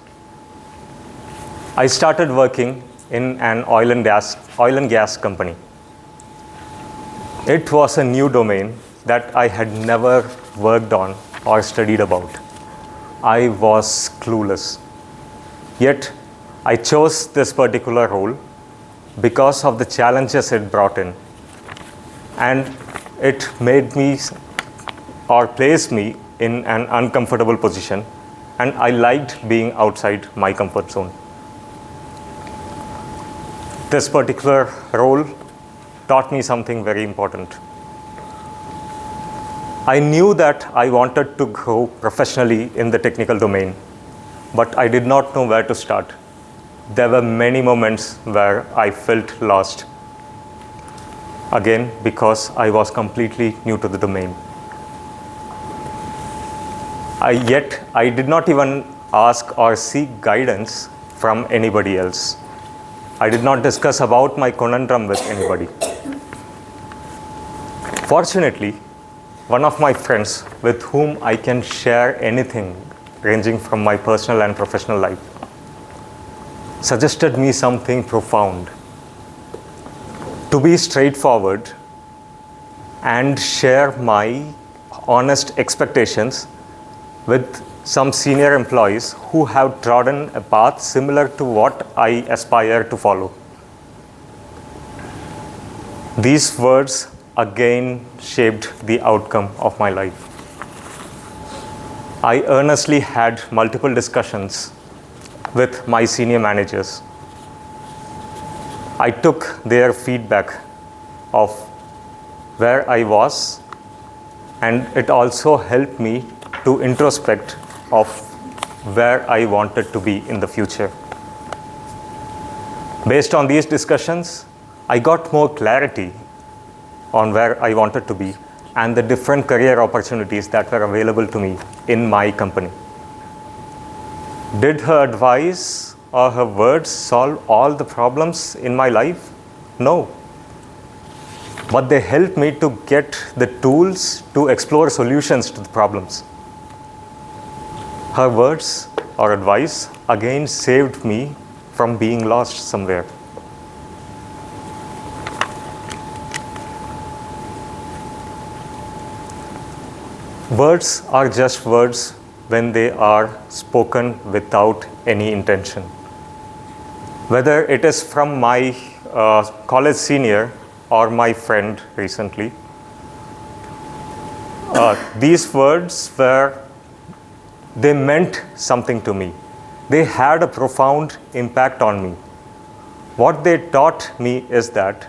I started working in an oil and gas company. It was a new domain that I had never worked on or studied about. I was clueless. Yet, I chose this particular role because of the challenges it brought in. And it made me or placed me in an uncomfortable position, and I liked being outside my comfort zone. This particular role taught me something very important. I knew that I wanted to grow professionally in the technical domain, but I did not know where to start. There were many moments where I felt lost, again because I was completely new to the domain. Yet I did not even ask or seek guidance from anybody else. I did not discuss about my conundrum with anybody. Fortunately, one of my friends with whom I can share anything ranging from my personal and professional life suggested me something profound: to be straightforward and share my honest expectations with some senior employees who have trodden a path similar to what I aspire to follow. These words again shaped the outcome of my life. I earnestly had multiple discussions with my senior managers. I took their feedback of where I was, and it also helped me to introspect of where I wanted to be in the future. Based on these discussions, I got more clarity on where I wanted to be and the different career opportunities that were available to me in my company. Did her advice or her words solve all the problems in my life? No. But they helped me to get the tools to explore solutions to the problems. Her words or advice again saved me from being lost somewhere. Words are just words when they are spoken without any intention. Whether it is from my college senior or my friend recently, these words they meant something to me. They had a profound impact on me. What they taught me is that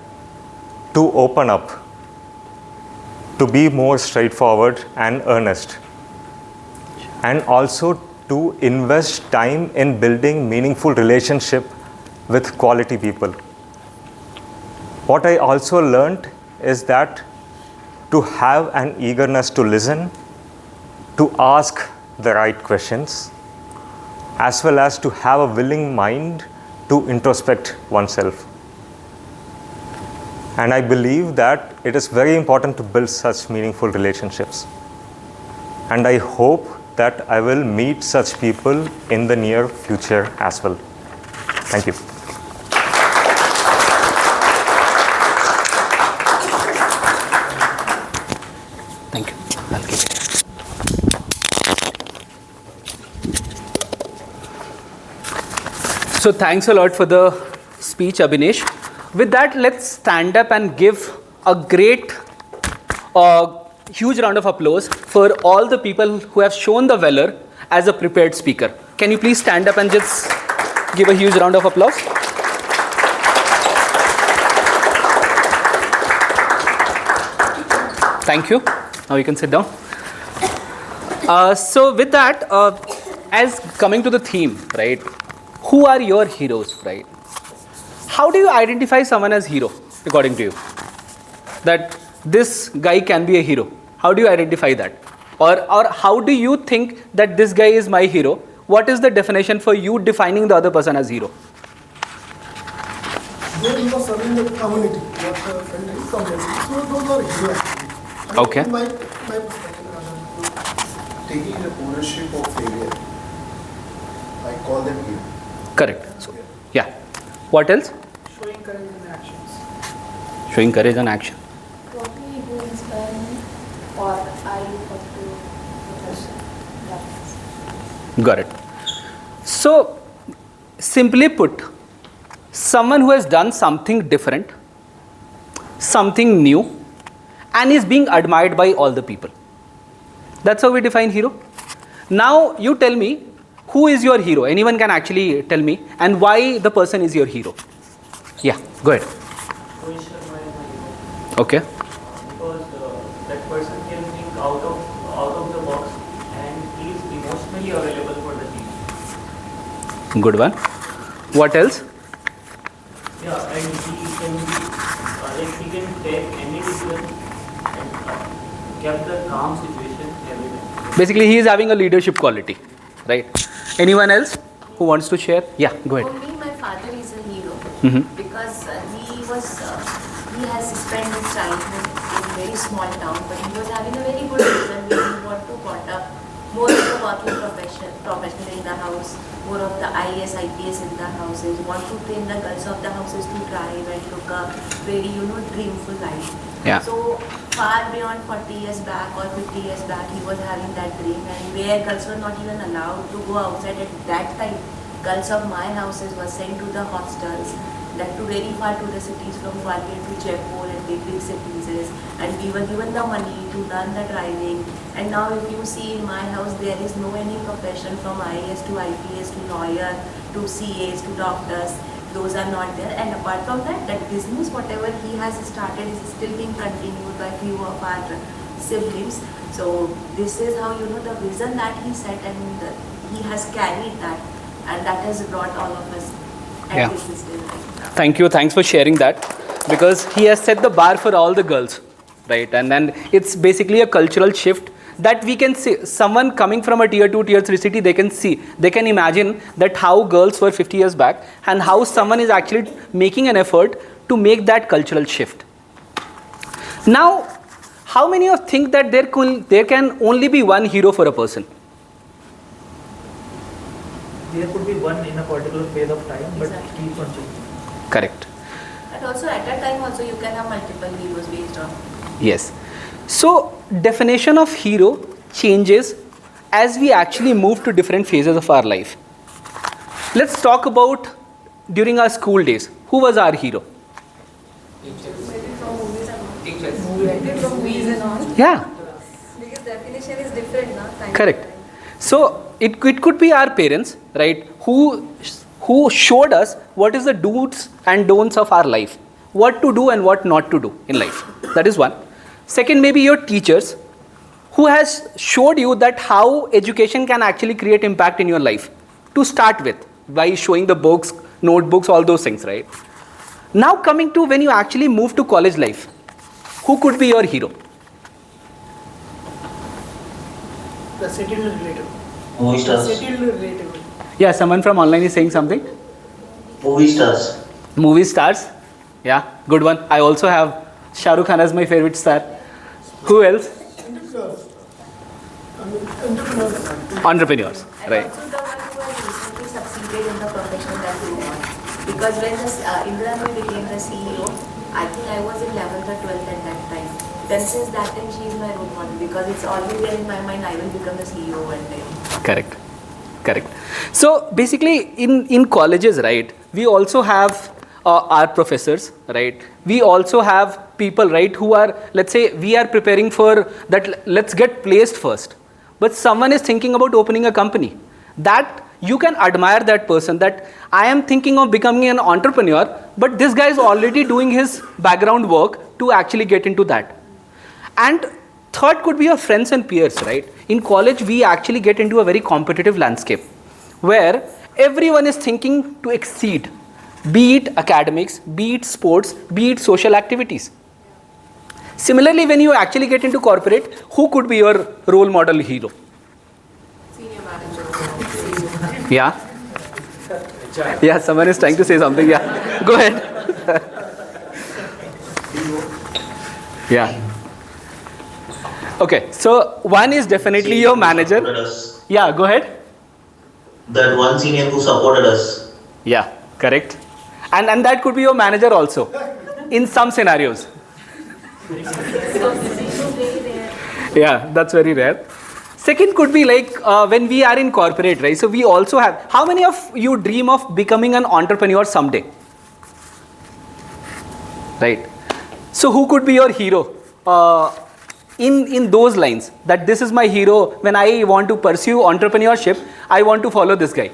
to open up, to be more straightforward and earnest, and also to invest time in building meaningful relationship with quality people. What I also learned is that to have an eagerness to listen, to ask the right questions, as well as to have a willing mind to introspect oneself. And I believe that it is very important to build such meaningful relationships. And I hope that I will meet such people in the near future as well. Thank you. Thank you. I'll keep it. So thanks a lot for the speech, Abhinesh. With that, let's stand up and give a great, huge round of applause for all the people who have shown the valor as a prepared speaker. Can you please stand up and just give a huge round of applause? Thank you. Now you can sit down. So with that, as coming to the theme, right? Who are your heroes, right? How do you identify someone as hero, according to you? That this guy can be a hero. How do you identify that? Or how do you think that this guy is my hero? What is the definition for you defining the other person as hero? Those who are serving the community, not the country, community. So those are heroes. Okay. My perspective, taking the ownership of failure, I call them hero. Correct. So, yeah. What else? showing courage in actions. Showing courage and action. What do you do inspire me, or I look up to the person? Got it. So, simply put, someone who has done something different, something new, and is being admired by all the people. That's how we define hero. Now, you tell me, who is your hero? Anyone can actually tell me, and why the person is your hero. Yeah, go ahead. Okay. Because that person can think out of the box and he is emotionally available for the team. Good one. What else? Yeah, and he can be he can take any decision and keep the calm situation every time. Basically, he is having a leadership quality, right? Anyone else who wants to share? Yeah, go ahead. For me, my father is a hero because he has spent his childhood in a very small town, but he was having a very good reason where he wanted to brought up more of the working professional in the house, more of the IAS, IPS in the houses, want to train the girls of the houses to drive and look a very, dreamful life. Yeah. So far beyond 40 years back or 50 years back, he was having that dream, and where girls were not even allowed to go outside at that time, girls of my houses were sent to the hostels, that to very far to the cities from Whitefield to Jaipur and big cities, and we were given the money to learn the driving. And now if you see in my house, there is no any profession from IAS to IPS to lawyer to CAs to doctors. Those are not there. And apart from that, that business, whatever he has started, is still being continued by few of our siblings. So this is how, the vision that he set, and he has carried that, and that has brought all of us at this stage. Thank you. Thanks for sharing that, because he has set the bar for all the girls, right? And then it's basically a cultural shift that we can see. Someone coming from a tier 2, tier 3 city, they can imagine that how girls were 50 years back and how someone is actually making an effort to make that cultural shift. Now, how many of you think that there can only be one hero for a person? There could be one in a particular phase of time, but keeps on changing. Correct. And also at that time also you can have multiple heroes based on. Yes. So, definition of hero changes as we actually move to different phases of our life. Let's talk about during our school days. Who was our hero? Yeah. Because definition is different, na? Correct. So it could be our parents, right, who showed us what is the do's and don'ts of our life, what to do and what not to do in life. That is one. Second, maybe your teachers who has showed you that how education can actually create impact in your life to start with by showing the books, notebooks, all those things, right? Now coming to when you actually move to college life, who could be your hero? The settled relative. Movie stars. The settled relative. Yeah, someone from online is saying something. Movie stars. Movie stars. Yeah, good one. I also have Shah Rukh Khan as my favorite star. Who else? Entrepreneurs. Right. Also the one who has recently succeeded in the profession that we want. Because when Indra became the CEO, I think I was in 11th or 12th at that time. Then since that time she is my role model because it's always there in my mind I will become the CEO one day. Correct. So basically in colleges, right, we also have our professors, right? We also have people, right, who are, let's say, we are preparing for that, let's get placed first. But someone is thinking about opening a company. That you can admire that person, that I am thinking of becoming an entrepreneur, but this guy is already doing his background work to actually get into that. And third could be your friends and peers, right? In college, we actually get into a very competitive landscape where everyone is thinking to exceed, be it academics, be it sports, be it social activities. Similarly, when you actually get into corporate, who could be your role model hero? Senior manager. Yeah, someone is trying to say something. Yeah, go ahead. Yeah. Okay, so one is definitely your manager. Yeah, go ahead. That one senior who supported us. Yeah, correct. And that could be your manager also in some scenarios. Yeah, that's very rare. Second could be like when we are in corporate, right? So we also have, how many of you dream of becoming an entrepreneur someday? Right. So who could be your hero in those lines, that this is my hero, when I want to pursue entrepreneurship, I want to follow this guy?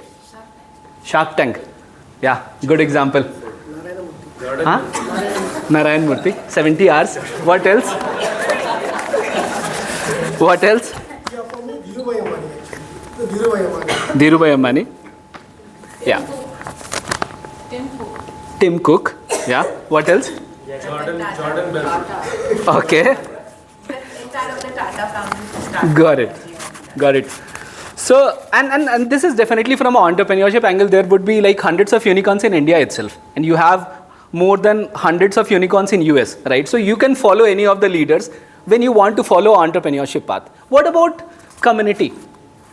Shark Tank. Yeah, good example. Narayan Murthy, 70 hours. What else? What else? Yeah, for me, Dhirubhai Ambani actually. Dhirubhai Ambani. Dhirubhai Ambani. Yeah. Tim Cook. Yeah. What else? Jordan Belfort. Okay. Entire of the Tata family. Got it. So, and this is definitely from an entrepreneurship angle. There would be like hundreds of unicorns in India itself, and you have more than hundreds of unicorns in US, right? So you can follow any of the leaders when you want to follow entrepreneurship path. What about community?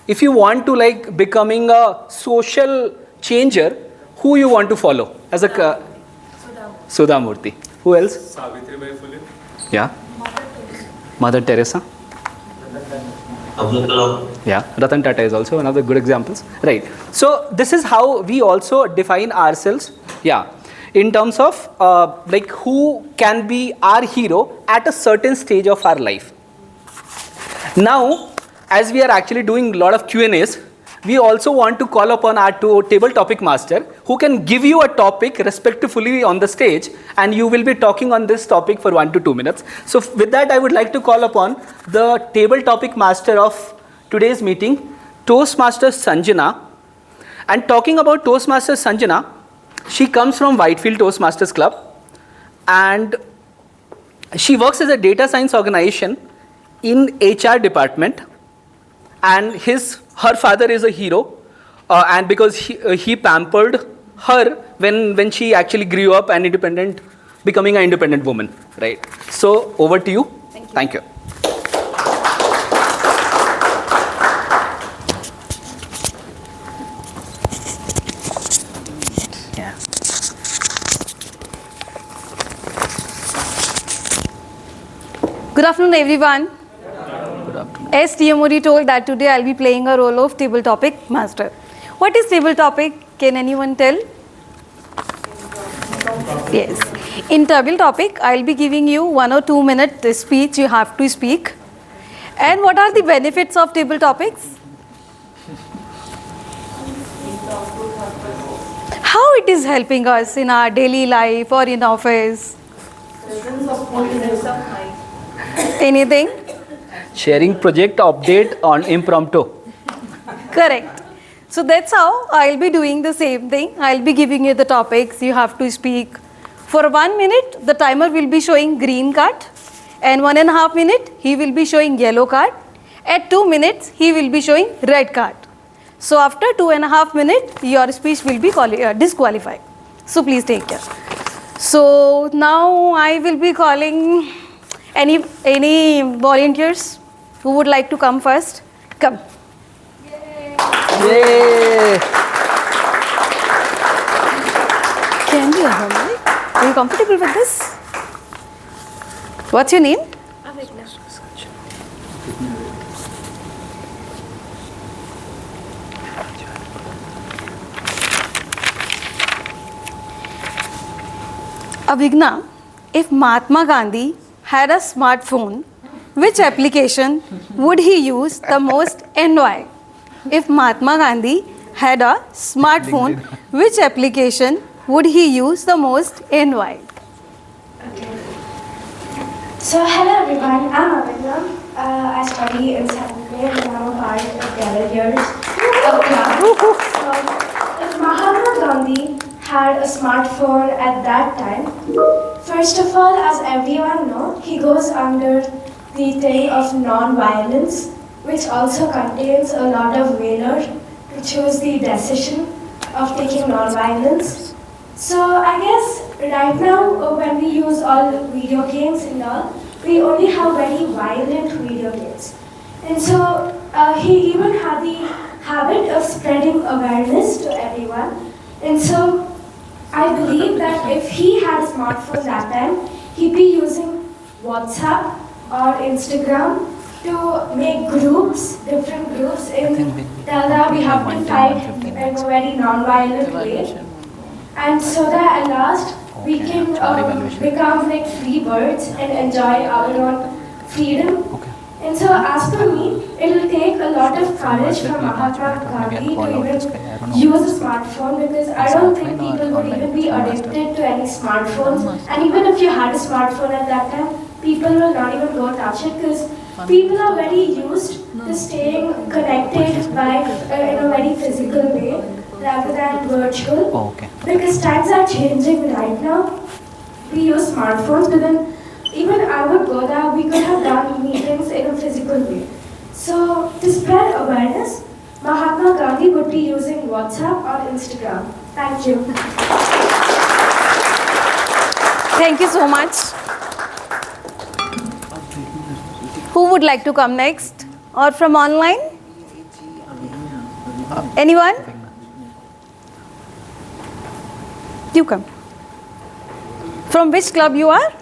If you want to like becoming a social changer, who you want to follow as a Sudha Murthy? Who else? Savitribai Phule. Yeah. Mother Teresa. Abdul Kalam. Yeah, Ratan Tata is also one of the good examples. Right. So this is how we also define ourselves. Yeah. In terms of like who can be our hero at a certain stage of our life. Now, as we are actually doing a lot of Q&As, we also want to call upon our table topic master who can give you a topic respectfully on the stage, and you will be talking on this topic for 1 to 2 minutes. So with that, I would like to call upon the table topic master of today's meeting, Toastmaster Sanjana. And talking about Toastmaster Sanjana, she comes from Whitefield Toastmasters Club, and she works as a data science organization in HR department, and her father is a hero, and because he pampered her when she actually grew up and becoming an independent woman, right? So over to you. Thank you. Good afternoon, everyone. Good afternoon. As TMOD told that today I'll be playing a role of table topic master. What is table topic? Can anyone tell? Yes. In table topic, I'll be giving you 1 or 2 minute speech you have to speak. And what are the benefits of table topics? How it is helping us in our daily life or in office? Anything? Sharing project update on impromptu. Correct. So that's how I'll be doing the same thing. I'll be giving you the topics you have to speak. For 1 minute, the timer will be showing green card, and 1.5 minutes, he will be showing yellow card. At 2 minutes, he will be showing red card. So after 2.5 minutes, your speech will be disqualified. So please take care. So now I will be calling any volunteers who would like to come first. Come. Yay! Can we have a mic? Are you comfortable with this? What's your name? Avigna, if Mahatma Gandhi had a smartphone, which application would he use the most and why? If Mahatma Gandhi had a smartphone, which application would he use the most and why? So hello everyone, I'm Avigna. I study in 7th grade and I'm a part of the other years of class. So if Mahatma Gandhi had a smartphone at that time, first of all, as everyone knows, he goes under the thing of non-violence, which also contains a lot of valor to choose the decision of taking non-violence. So I guess right now when we use all video games and all, we only have very violent video games. And so he even had the habit of spreading awareness to everyone. And so I believe that if he had a smartphone that time, he'd be using WhatsApp or Instagram to make groups, different groups, and tell that we have to fight in a very non-violent way. And so that at last we can become like free birds and enjoy our own freedom. And so as per me, it will take a lot of courage for Mahatma Gandhi to even use a smartphone, because I don't think people would even be addicted to any smartphones. And even if you had a smartphone at that time, people will not even go touch it, because people are very used to staying connected by in a very physical way rather than virtual. Because times are changing right now. We use smartphones, but then even I would go that we could have done meetings in a physical way. So to spread awareness, Mahatma Gandhi would be using WhatsApp or Instagram. Thank you. Thank you so much. Who would like to come next? Or from online? Anyone? You come. From which club you are?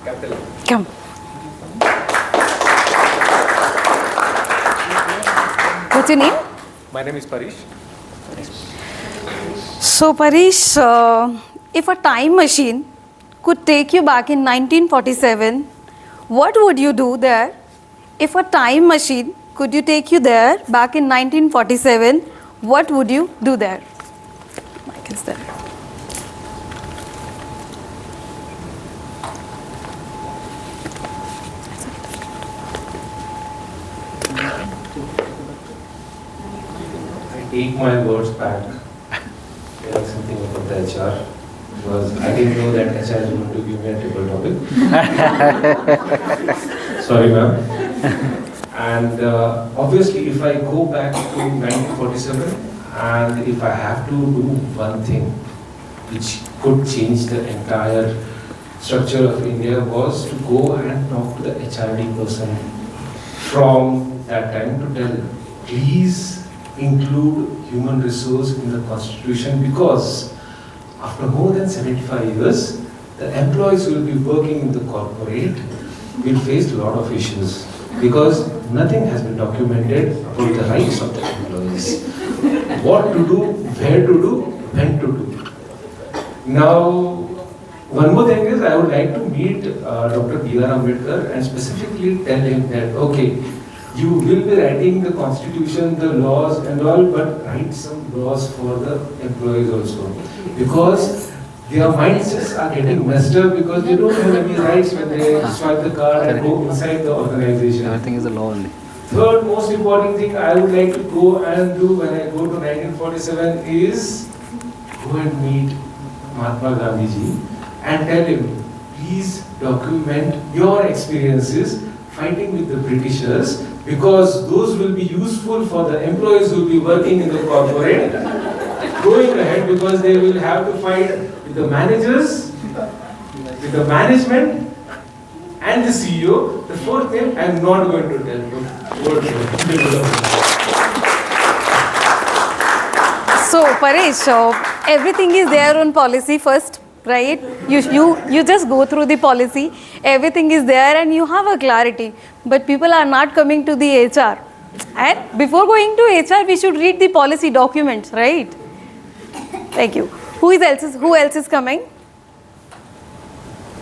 Capitaland. Come. What's your name? My name is Parish. So Parish, if a time machine could take you back in 1947, what would you do there? If a time machine could you take you there back in 1947, what would you do there? Mic is there. Take my words back. Tell something about the HR, because I didn't know that HR is going to give me a table topic. Sorry, ma'am. And obviously, if I go back to 1947, and if I have to do one thing which could change the entire structure of India, was to go and talk to the HRD person from that time to tell, please include human resource in the constitution, because after more than 75 years, the employees will be working in the corporate will face a lot of issues. because nothing has been documented about the rights of the employees. What to do, where to do, when to do. Now, one more thing is I would like to meet Dr. B.R. Ambedkar and specifically tell him that, okay, you will be writing the constitution, the laws and all, but write some laws for the employees also. Because their mindsets are getting messed up because they don't have any rights when they swipe the card and go inside the organization. Everything is a law only. Third most important thing I would like to go and do when I go to 1947 is go and meet Mahatma Gandhi ji and tell him, please document your experiences fighting with the Britishers because those will be useful for the employees who will be working in the corporate going ahead because they will have to fight with the managers, with the management and the CEO. The fourth thing I am not going to tell you. So Paresh, everything is there on policy first, right? You just go through the policy, everything is there and you have a clarity. But people are not coming to the HR. And before going to HR, we should read the policy documents, right? Thank you. Who else is coming?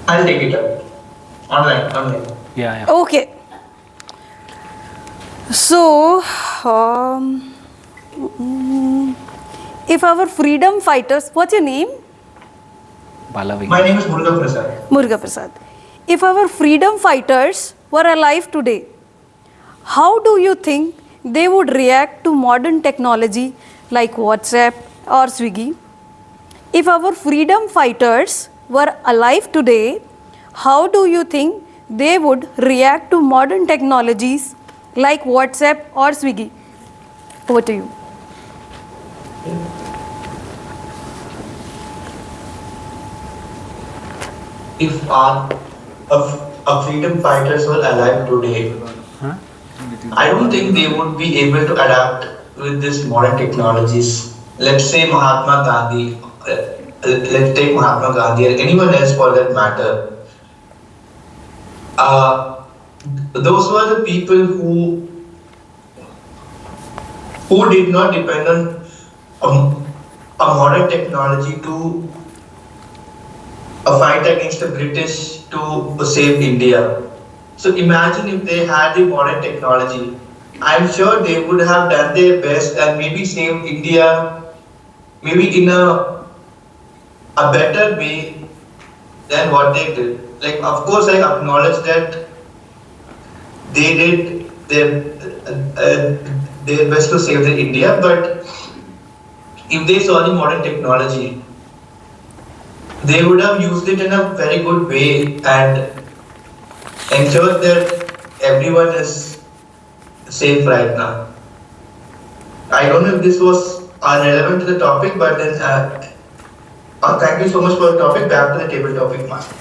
I'll take it up. Online. Yeah. Okay. So, if our freedom fighters, what's your name? My name is Muruga Prasad. Muruga Prasad. If our freedom fighters were alive today, how do you think they would react to modern technology like WhatsApp or Swiggy? If our freedom fighters were alive today, how do you think they would react to modern technologies like WhatsApp or Swiggy? Over to you. If our freedom fighters were alive today, I don't think they would be able to adapt with this modern technologies. Let's say Mahatma Gandhi, let's take Mahatma Gandhi or anyone else for that matter. Those were the people who did not depend on a modern technology to fight against the British to save India. So imagine if they had the modern technology. I'm sure they would have done their best and maybe saved India maybe in a better way than what they did. Like, of course, I acknowledge that they did their best to save the India, but if they saw the modern technology, they would have used it in a very good way and ensured that everyone is safe right now. I don't know if this was relevant to the topic, but then thank you so much for the topic. Back to the table topic, Master.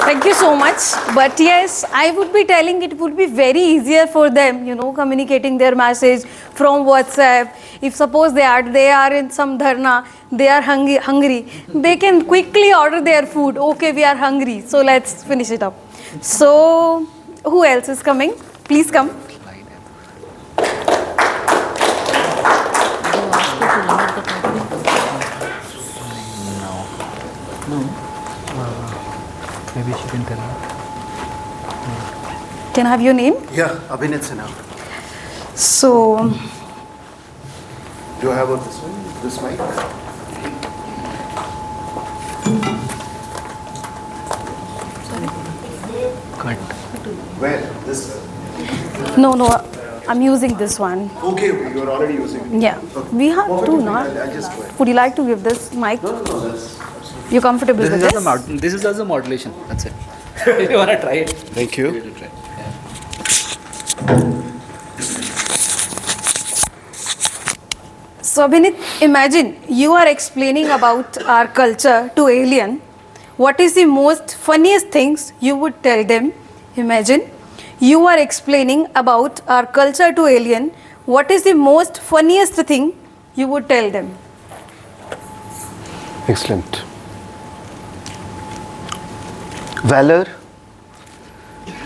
Thank you so much. But yes, I would be telling it would be very easier for them, communicating their message from WhatsApp. If suppose they are in some dharna, they are hungry, they can quickly order their food. Okay, we are hungry, so let's finish it up. So, who else is coming? Please come. Maybe she can tell me. Can I have your name? Yeah, Abhinit Sinha. So, Do I have this one? This mic? Cut. Where? This? no, I'm using this one. Okay, you are already using it. Yeah, we have two, not? I'll just go ahead. Would you like to give this mic? No, that's You're comfortable with this? This is also modulation. That's it. If you want to try it. Thank you. Try. So Abhinit, imagine you are explaining about our culture to alien. What is the most funniest things you would tell them? Imagine you are explaining about our culture to alien. What is the most funniest thing you would tell them? Excellent. Valor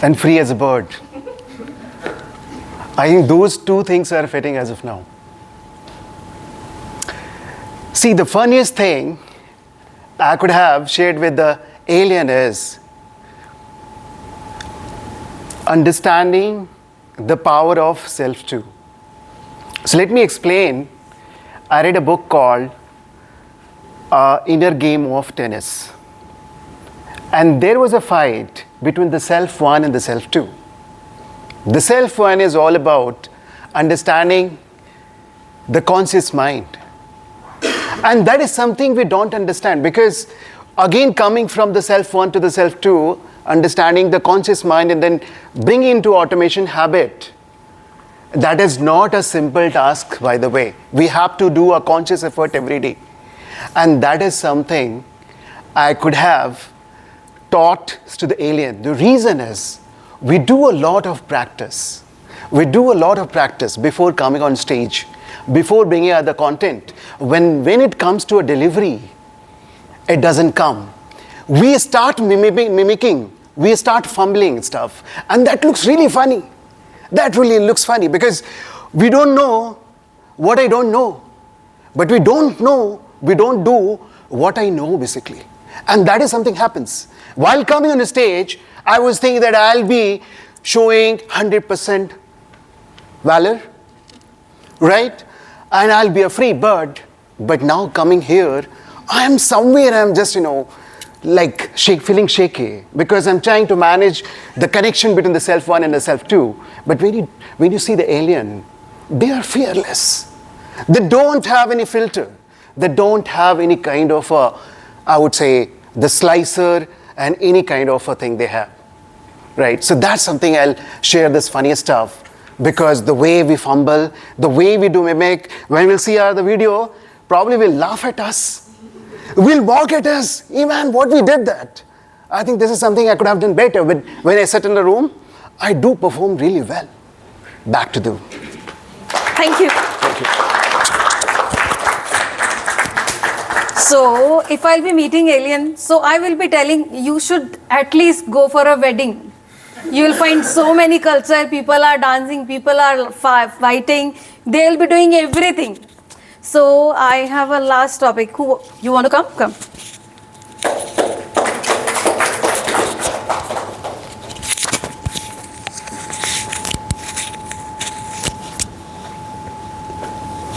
and free as a bird. I think those two things are fitting as of now. See, the funniest thing I could have shared with the alien is understanding the power of self too. So let me explain. I read a book called Inner Game of Tennis. And there was a fight between the self one and the self two. The self one is all about understanding the conscious mind. And that is something we don't understand, because again, coming from the self one to the self two, understanding the conscious mind and then bringing into automation habit, that is not a simple task, by the way. We have to do a conscious effort every day. And that is something I could have taught to the alien. The reason is we do a lot of practice. We do a lot of practice before coming on stage, before bringing out the content. When it comes to a delivery, it doesn't come. We start mimicking, we start fumbling stuff, and that looks really funny. That really looks funny because we don't know what I don't know, but we don't know, we don't do what I know basically. And that is something happens. While coming on a stage, I was thinking that I'll be showing 100% valor, right? And I'll be a free bird. But now coming here, I am somewhere, I'm just, like feeling shaky because I'm trying to manage the connection between the self one and the self two. But when you see the alien, they are fearless. They don't have any filter. They don't have any kind of I would say, the slicer and any kind of a thing they have, right? So that's something I'll share this funny stuff, because the way we fumble, the way we do mimic, when we'll see the video, probably will laugh at us. Will mock at us. Even what we did that. I think this is something I could have done better. When I sit in the room, I do perform really well. Back to you. Thank you. Thank you. So, if I'll be meeting alien, so I will be telling you should at least go for a wedding. You will find so many culture, people are dancing, people are fighting, they'll be doing everything. So, I have a last topic. Who, you want to come? Come.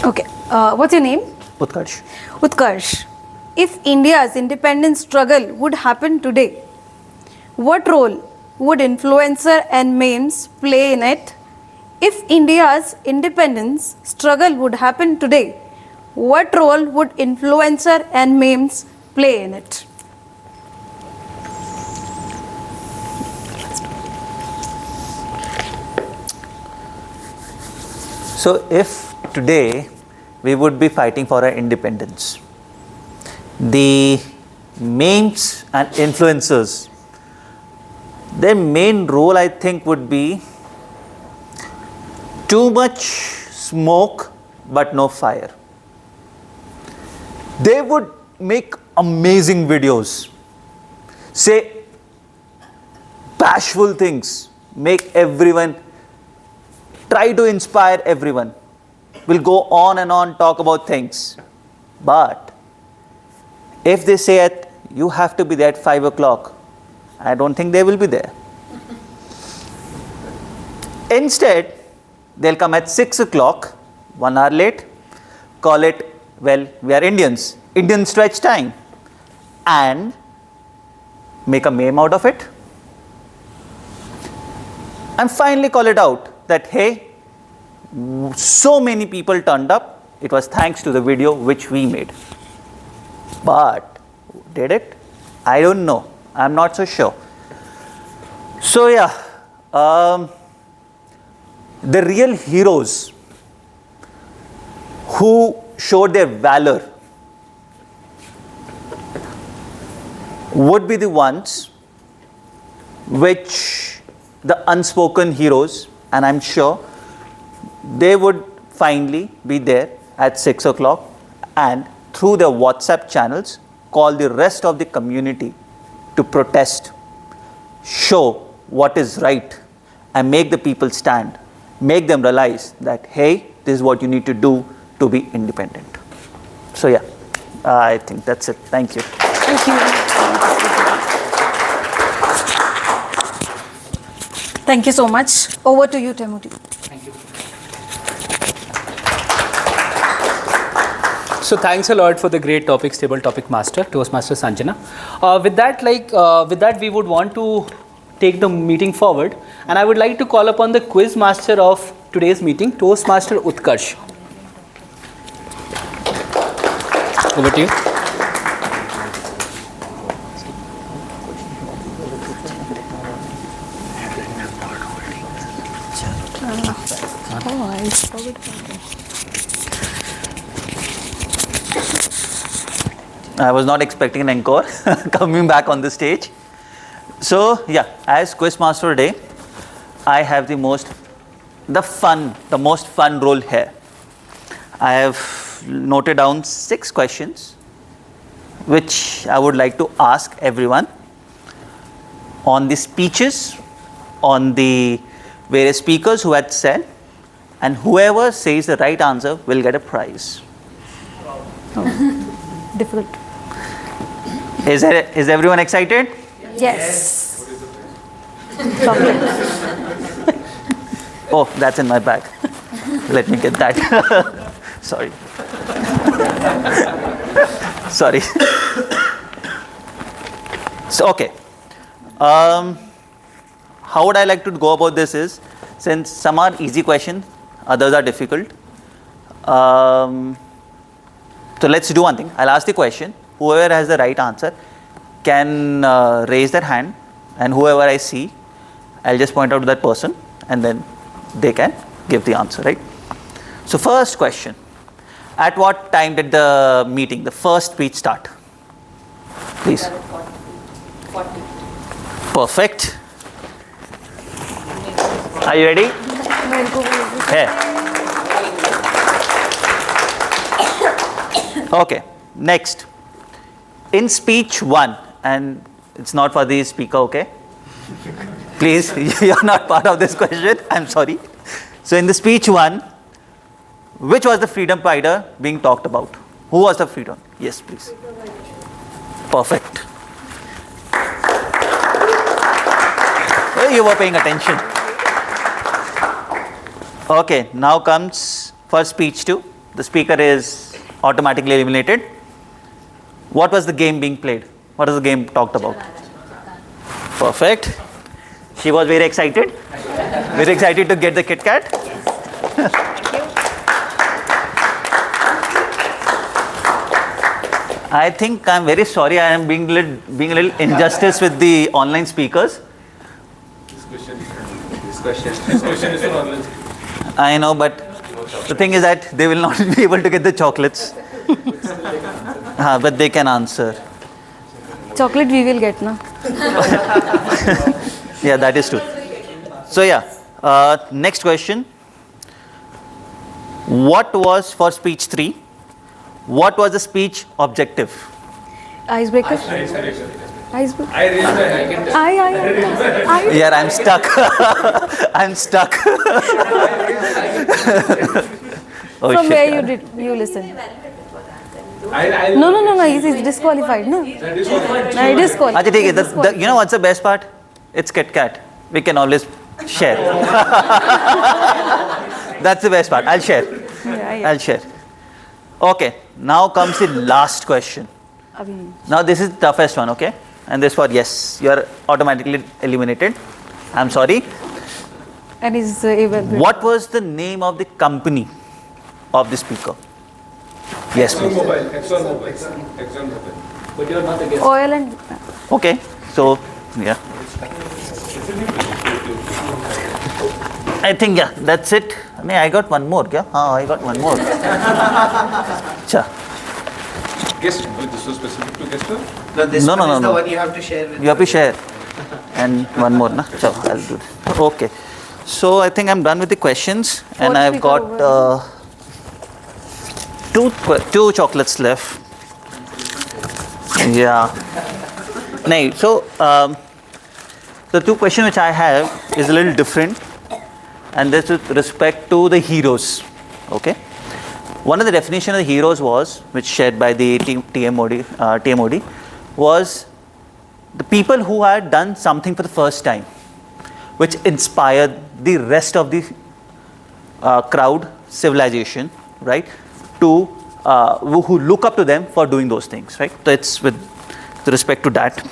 Okay, what's your name? Utkarsh. Utkarsh. If India's independence struggle would happen today, what role would influencer and memes play in it? If India's independence struggle would happen today, what role would influencer and memes play in it? So if today we would be fighting for our independence, the memes and influencers, their main role I think would be too much smoke but no fire. They would make amazing videos, say bashful things, make everyone, try to inspire everyone. Will go on and on, talk about things. But if they say you have to be there at 5 o'clock, I don't think they will be there. Instead, they'll come at 6 o'clock, 1 hour late, call it, well, we are Indians, Indian stretch time, and make a meme out of it. And finally call it out that, hey, so many people turned up, it was thanks to the video which we made. But did it? I don't know. I'm not so sure. So yeah, the real heroes who showed their valor would be the ones which the unspoken heroes, and I'm sure they would finally be there at 6 o'clock and through their WhatsApp channels call the rest of the community to protest, show what is right and make the people stand, make them realize that, hey, this is what you need to do to be independent. So yeah, I think that's it. Thank you. Thank you. Thank you so much. Over to you, Timothy. So thanks a lot for the great topics, table topic master, Toastmaster Sanjana. With that, we would want to take the meeting forward, and I would like to call upon the quiz master of today's meeting, Toastmaster Utkarsh. Over to you. I forgot. I was not expecting an encore coming back on the stage. So yeah, as quiz master today, I have the most fun role here. I have noted down 6 questions which I would like to ask everyone on the speeches, on the various speakers who had said, and whoever says the right answer will get a prize. Difficult. Is everyone excited? Yes. Oh, that's in my bag. Let me get that. Sorry. Sorry. So, okay. How would I like to go about this is, since some are easy questions, others are difficult. So let's do one thing. I'll ask the question. Whoever has the right answer can raise their hand, and whoever I see, I'll just point out to that person, and then they can give the answer, right? So first question. At what time did the meeting, the first speech start? Please. 40. Perfect. Are you ready? Here. Okay, next. In speech 1, and it's not for the speaker, okay? Please, you're not part of this question, I'm sorry. So in the speech 1, which was the freedom fighter being talked about? Who was the freedom? Yes, please. Perfect. You were paying attention. Okay, now comes for speech 2. The speaker is automatically eliminated. What was the game being played? What was the game talked about? Perfect. She was very excited. Very excited to get the Kit Kat. I think I'm very sorry. I am being a little injustice with the online speakers. This question is for online. I know, but the thing is that they will not be able to get the chocolates. But they can answer. Chocolate we will get, na? Yeah, that is true. So yeah, next question. What was for speech 3? What was the speech objective? Icebreaker. Icebreaker. I raised my hand. Yeah, I'm stuck. I'm stuck. Oh, From shit, where yeah. you listen? I No, he's disqualified, no? That is what my No, disqualified. Achha, theek hai. You know what's the best part? It's Kit Kat. We can always share. That's the best part. I'll share. Yeah. I'll share. Okay, now comes the last question. Now this is the toughest one, okay? And this for yes, you are automatically eliminated. I'm sorry. And is able. What was the name of the company of the speaker? Yes, please. Exxon Mobile. But you are not against. Oil and. Okay, so yeah. I think yeah, that's it. I got one more. Yeah, I got one more. Cha. Guest. This was specific to guest. No, this one is the one you have to share with. You have to share. And one more, na? So I'll do that. Okay. So I think I'm done with the questions, and I've got two chocolates left. Yeah. So The two questions which I have is a little different, and this with respect to the heroes. Okay. One of the definition of the heroes was, which shared by the TMOD, was the people who had done something for the first time, which inspired the rest of the crowd, civilization, right, to who look up to them for doing those things, right. So it's with respect to that.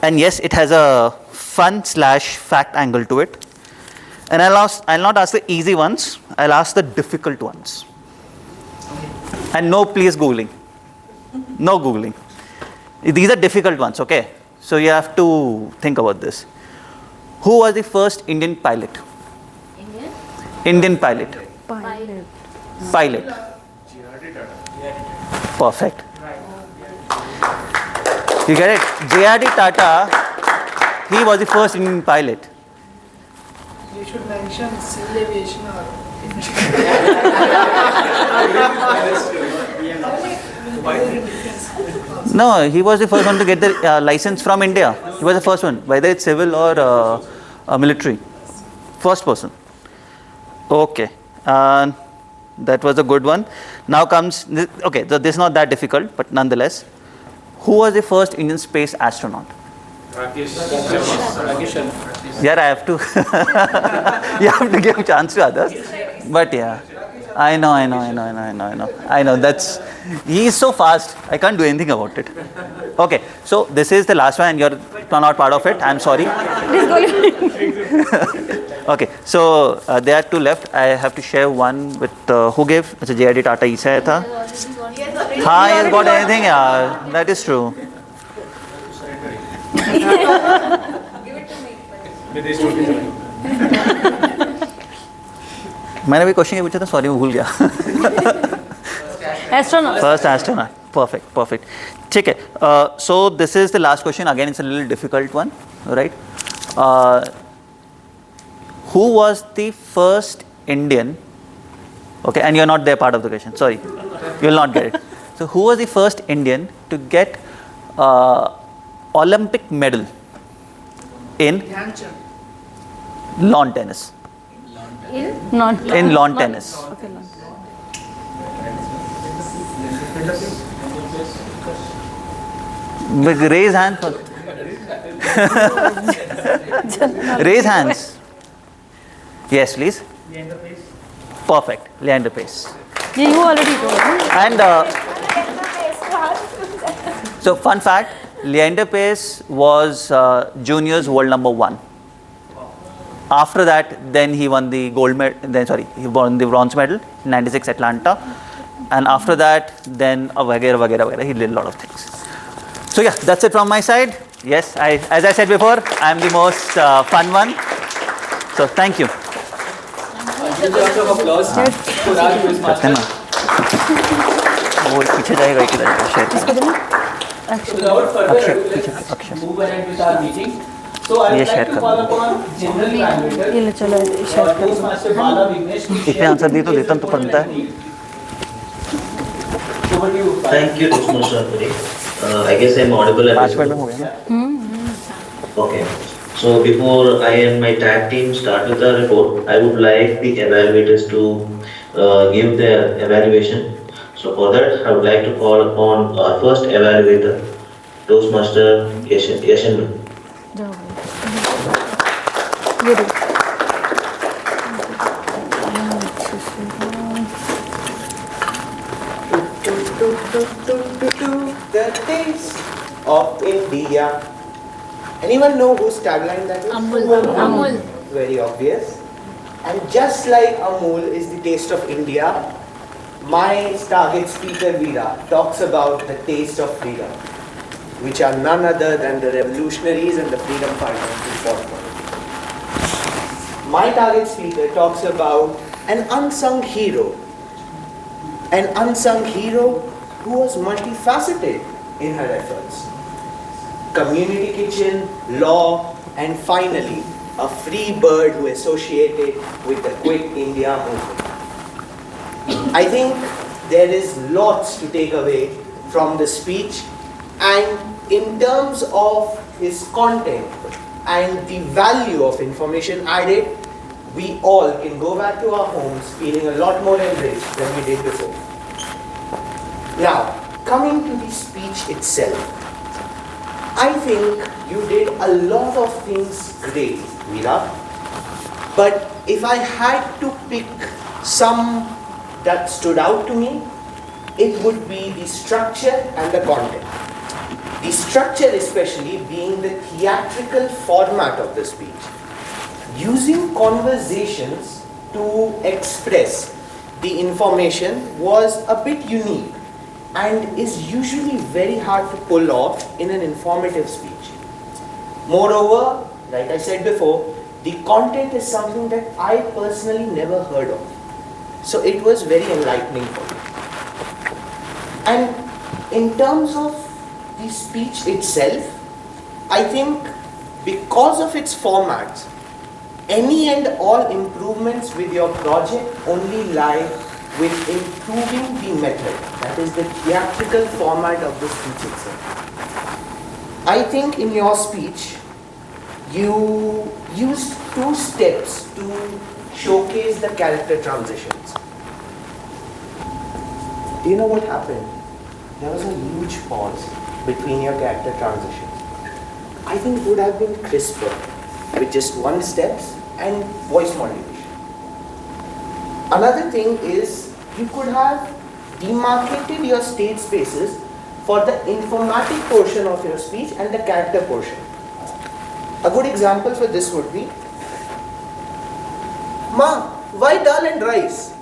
And yes, it has a fun/fact angle to it. And I'll not ask the easy ones, I'll ask the difficult ones. And no, please Googling. No Googling. These are difficult ones, okay? So you have to think about this. Who was the first Indian pilot? Indian pilot. Pilot. Perfect. You get it? J.R.D. Tata, he was the first Indian pilot. You should mention civil aviation or No, he was the first one to get the license from India. He was the first one, whether it's civil or military. First person. Okay. That was a good one. Now comes, okay, so this is not that difficult, but nonetheless. Who was the first Indian space astronaut? Yeah, I have to. You have to give a chance to others. But yeah, I know. He is so fast. I can't do anything about it. Okay, so this is the last one, and you're not part of it. I'm sorry. Okay, so there are two left. I have to share one with who gave? It's a J.R.D. Tata. He said, "Ha, he has got anything? Yeah, that is true." मैंने भी question ये पूछा था, sorry मैं भूल गया. Astronaut. First astronaut. Perfect. ठीक है. So this is the last question. Again, it's a little difficult one, right? Who was the first Indian? Okay, and you're not there part of the question. Sorry, you'll not get it. So who was the first Indian to get Olympic medal in lawn tennis? In lawn tennis. Okay, lawn. Raise hand first. Raise hands. Yes, please. Perfect. Leander Pace. Yeah, you already told. And so, fun fact: Leander Pace was juniors world number 1. After that, then he won the gold medal. He won the bronze medal in '96 Atlanta, and after that, then vagera, he did a lot of things. So yeah, that's it from my side. Yes, as I said before, I am the most fun one. So thank you. वो पीछे जाएगा एक इधर share move ahead with our meeting. So I would like to call upon General Manager Postmaster Bala Vignesh to इतने answer दिए तो देता तो बनता है. Thank you, Toastmaster Puri. I guess I'm audible at this point. Okay. So before I and my tag team start with the report, I would like the evaluators to give their evaluation. So for that, I would like to call upon our first evaluator, Toastmaster Yashendra. The taste of India. Anyone know whose tagline that is? Amul. Very obvious. And just like Amul is the taste of India, my target speaker Veera talks about the taste of freedom, which are none other than the revolutionaries and the freedom fighters who fought for it. My target speaker talks about an unsung hero who was multifaceted in her efforts. Community kitchen, law, and finally, a free bird who associated with the Quit India movement. I think there is lots to take away from the speech, and in terms of his content, and the value of information added, we all can go back to our homes feeling a lot more enriched than we did before. Now, coming to the speech itself, I think you did a lot of things great, Veera. But if I had to pick some that stood out to me, it would be the structure and the content. The structure especially being the theatrical format of the speech. Using conversations to express the information was a bit unique and is usually very hard to pull off in an informative speech. Moreover, like I said before, the content is something that I personally never heard of. So it was very enlightening for me. And in terms of the speech itself, I think because of its formats, any and all improvements with your project only lie with improving the method, that is the theatrical format of the speech itself. I think in your speech, you used 2 steps to showcase the character transitions. Do you know what happened? There was a huge pause between your character transitions. I think it would have been crisper with just 1 steps and voice modulation. Another thing is you could have demarcated your stage spaces for the informatic portion of your speech and the character portion. A good example for this would be, "Ma, why dal and rice?"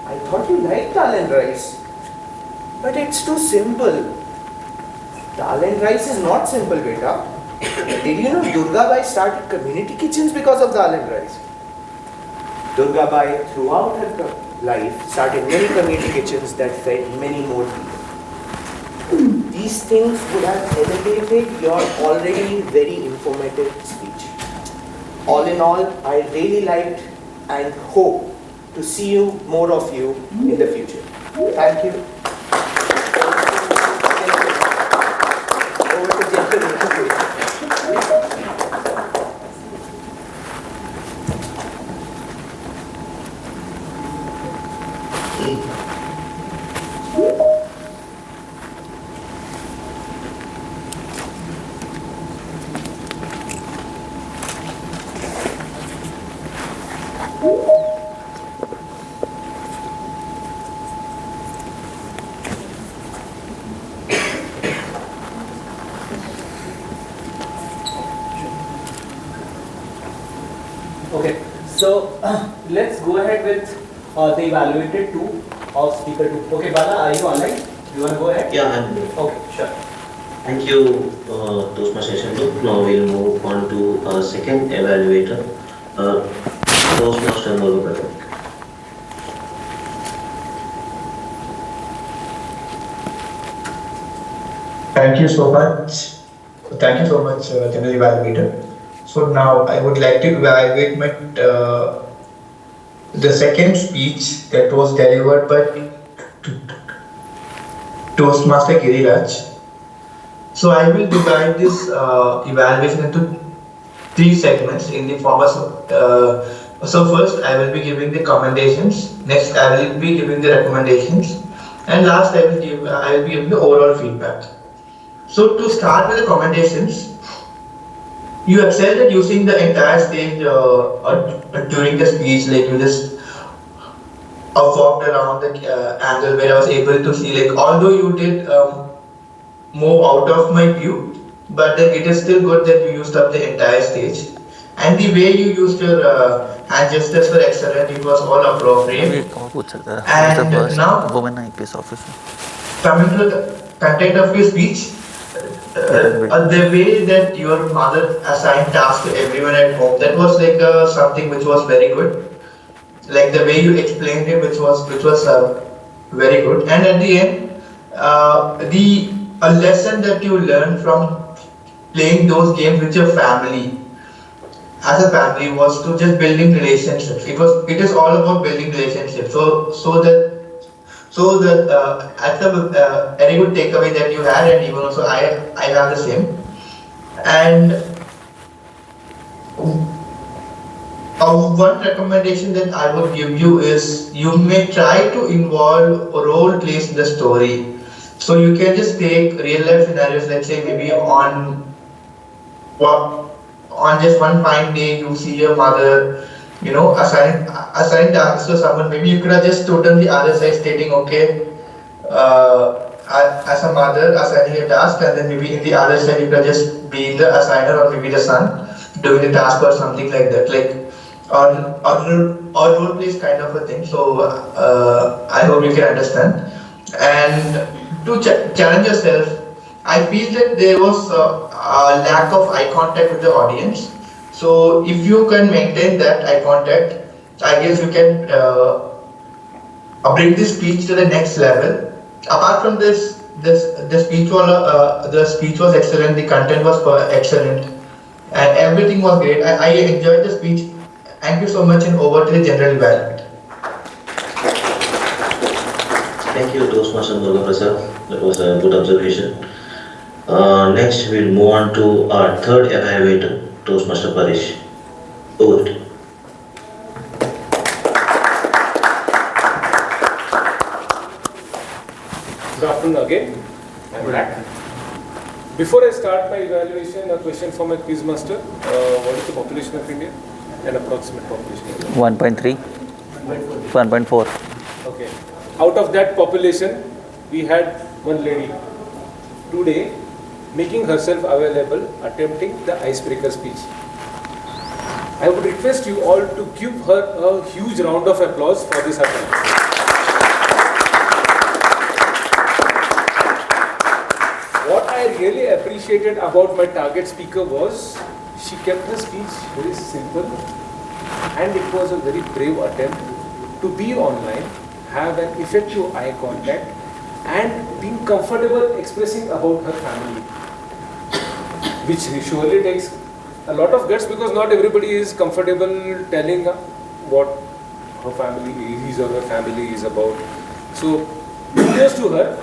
"I thought you liked dal and rice." "But it's too simple." "Dal and rice is not simple, beta. Did you know Durga Bai started community kitchens because of dal and rice?" Durga Bai, throughout her life, started many community kitchens that fed many more people. These things would have elevated your already very informative speech. All in all, I really liked and hope to see more of you in the future. Thank you. Over to gentlemen. Okay, so let's go ahead with the evaluated 2 of speaker 2. Okay, Bala, are you online? You want to go ahead? Yeah, I'm good. Okay, sure. Thank you, Toastmaster session 2. Now we'll move on to our second evaluator, Toastmaster Madhukar. Thank you so much. Thank you so much, General Evaluator. So now I would like to evaluate the second speech that was delivered by Toastmaster Giriraj. So I will divide this evaluation into 3 segments in the form of. So first I will be giving the commendations. Next I will be giving the recommendations, and last I will be giving the overall feedback. So to start with the commendations, you excelled at using the entire stage during the speech, like you just walked around the angle where I was able to see, like although you did move out of my view, but then it is still good that you used up the entire stage. And the way you used your hand gestures were excellent, it was all appropriate. And now, coming to the content of your speech, the way that your mother assigned tasks to everyone at home, that was like something which was very good. Like the way you explained it, which was very good. And at the end, a lesson that you learned from playing those games with your family, as a family, was to just building relationships. It is all about building relationships. So that's a very good takeaway that you had, and even also I have the same. And One recommendation that I would give you is you may try to involve role plays in the story. So you can just take real life scenarios, let's say maybe on just one fine day you see your mother, assigning tasks to someone. Maybe you could have just stood on the other side stating, okay, as a mother assigning a task, and then maybe in the other side you could just be the assigner or maybe the son doing the task or something like that, like or role plays kind of a thing. So I hope you can understand. And to challenge yourself, I feel that there was a lack of eye contact with the audience. So if you can maintain that eye contact, I guess you can bring this speech to the next level. Apart from this, the speech was excellent. The content was excellent, and everything was great. I enjoyed the speech. Thank you so much, and over to the general evaluate. Thank you, Toastmaster Durga Prasad. That was a good observation. Next, we'll move on to our third evaluator, Toastmaster Parish. Over to you. Good afternoon again. I'm back. Before I start my evaluation, a question for my quiz master. What is the population of India? An approximate population. 1.3. 1.4. Okay. Out of that population, we had one lady today making herself available, attempting the icebreaker speech. I would request you all to give her a huge round of applause for this attempt. What I really appreciated about my target speaker was she kept her speech very simple, and it was a very brave attempt to be online, have an effective eye contact, and being comfortable expressing about her family, which surely takes a lot of guts because not everybody is comfortable telling what her family, his or her family is about. So, kudos to her,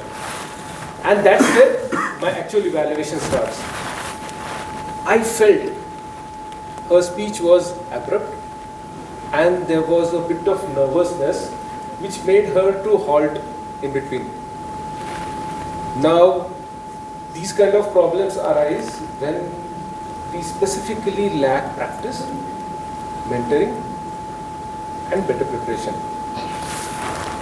and that's where my actual evaluation starts. I felt her speech was abrupt and there was a bit of nervousness which made her to halt in between. Now, these kind of problems arise when we specifically lack practice, mentoring, and better preparation.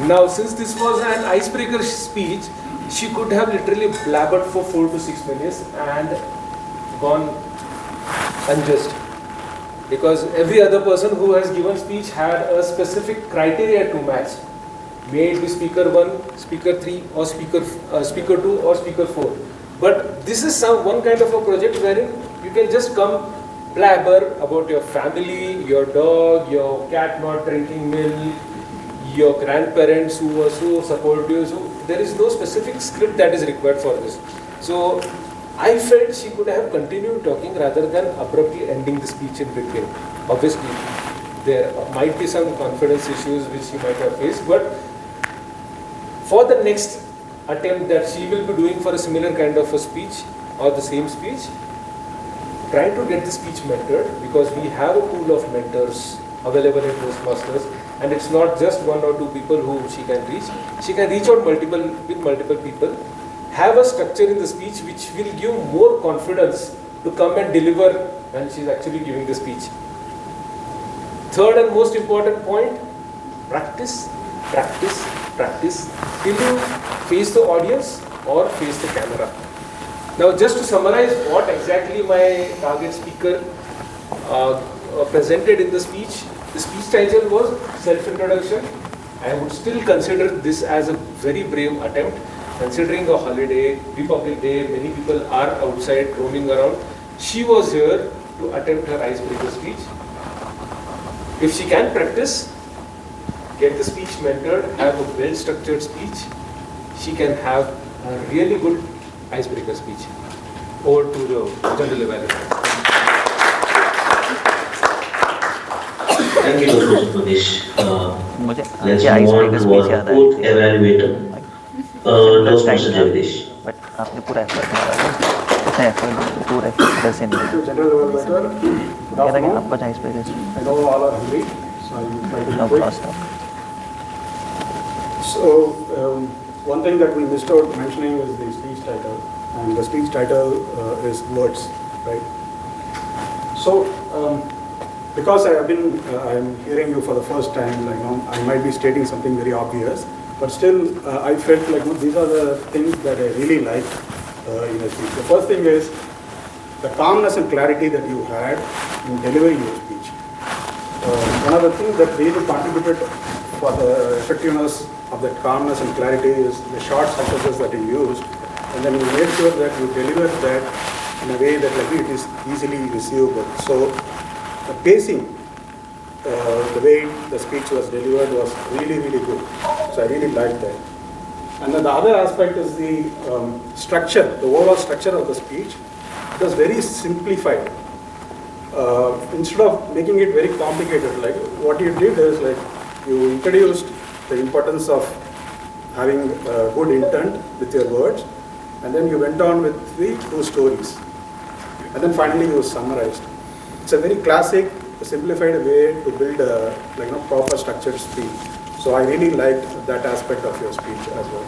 Now, since this was an icebreaker speech, she could have literally blabbered for 4 to 6 minutes and gone unjust. Because every other person who has given speech had a specific criteria to match. May it be speaker 1, speaker 3, or speaker 2, or speaker 4. But this is one kind of a project wherein you can just come blabber about your family, your dog, your cat not drinking milk, your grandparents who were so supportive. So there is no specific script that is required for this. So I felt she could have continued talking rather than abruptly ending the speech in between. Obviously, there might be some confidence issues which she might have faced, but for the next attempt that she will be doing for a similar kind of a speech or the same speech, try to get the speech mentored, because we have a pool of mentors available in Toastmasters, and it's not just 1 or 2 people who she can reach. She can reach out with multiple people, have a structure in the speech which will give more confidence to come and deliver when she's actually giving the speech. Third and most important point, practice, practice, practice till you face the audience or face the camera. Now, just to summarize what exactly my target speaker presented in the speech title was self-introduction. I would still consider this as a very brave attempt, considering a holiday, Republic Day, many people are outside roaming around. She was here to attempt her icebreaker speech. If she can practice, get the speech mentored, have a well-structured speech, she can have a really good icebreaker speech. Over to the general evaluation. Thank you, Dr. Manish. Let's move on to our fourth evaluator, Toastmaster Jagdish. But आपने पूरा effort मारा है. Thank you, General Evaluator. Good afternoon. I know all are hungry, so I will try to be quick. So, one thing that we missed out mentioning is the speech title, and the speech title is words, right? So, because I am hearing you for the first time, I might be stating something very obvious, but still, I felt like these are the things that I really like in a speech. The first thing is the calmness and clarity that you had in delivering your speech. One of the things that really contributed for the effectiveness of that calmness and clarity is the short sentences that you used, and then you made sure that you delivered that in a way that it is easily receivable. So the pacing, the way the speech was delivered was really, really good. So I really liked that. And then the other aspect is the structure, the overall structure of the speech. It was very simplified. Instead of making it very complicated, like what you did is you introduced the importance of having good intent with your words, and then you went on with the two stories, and then finally you summarized. It's a very classic, simplified way to build a proper structured speech. So I really liked that aspect of your speech as well.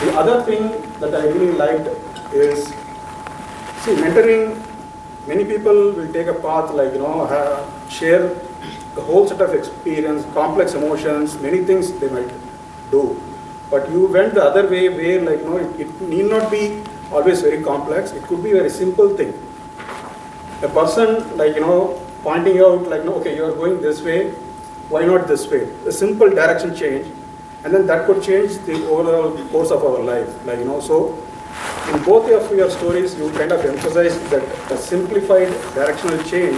The other thing that I really liked is, see, mentoring, many people will take a path share the whole set of experience, complex emotions, many things they might do. But you went the other way where it need not be always very complex. It could be a very simple thing. A person pointing out okay, you are going this way, why not this way? A simple direction change, and then that could change the overall course of our life. So in both of your stories, you kind of emphasized that a simplified directional change,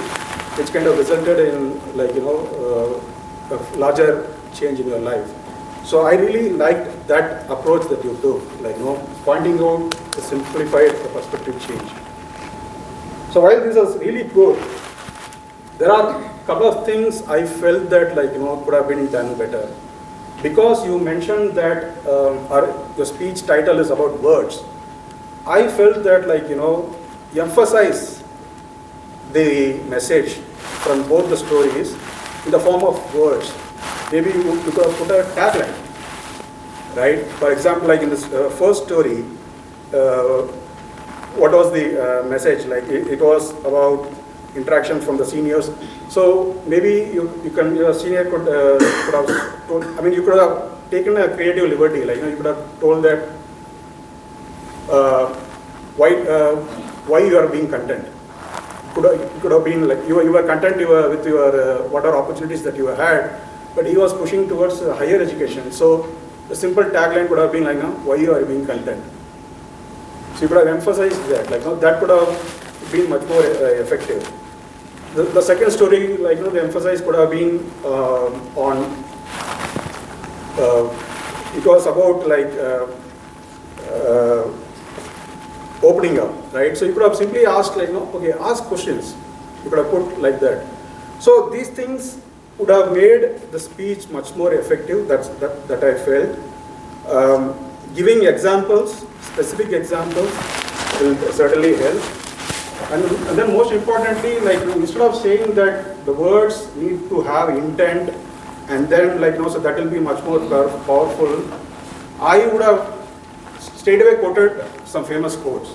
which kind of resulted in a larger change in your life. So I really liked that approach that you took, pointing out a simplified perspective change. So while this was really good, there are a couple of things I felt that could have been done better. Because you mentioned that your speech title is about words, I felt that emphasize the message from both the stories in the form of words. Maybe you could have put a tagline, right? For example, in this first story, what was the message? It was about interaction from the seniors. So maybe your senior could have told, you could have taken a creative liberty. You could have told that why you are being content. It could have been you were content with your whatever opportunities that you had, but he was pushing towards higher education. So the simple tagline could have been why you are being content. So you could have emphasized that. That could have been much more effective. The second story, the emphasis could have been on. It was about opening up, right? So you could have simply asked okay, ask questions. You could have put like that. So these things would have made the speech much more effective. That I felt. Giving examples, specific examples, will certainly help. And then most importantly, instead of saying that the words need to have intent, and then so that will be much more powerful, I would have straight away quoted some famous quotes,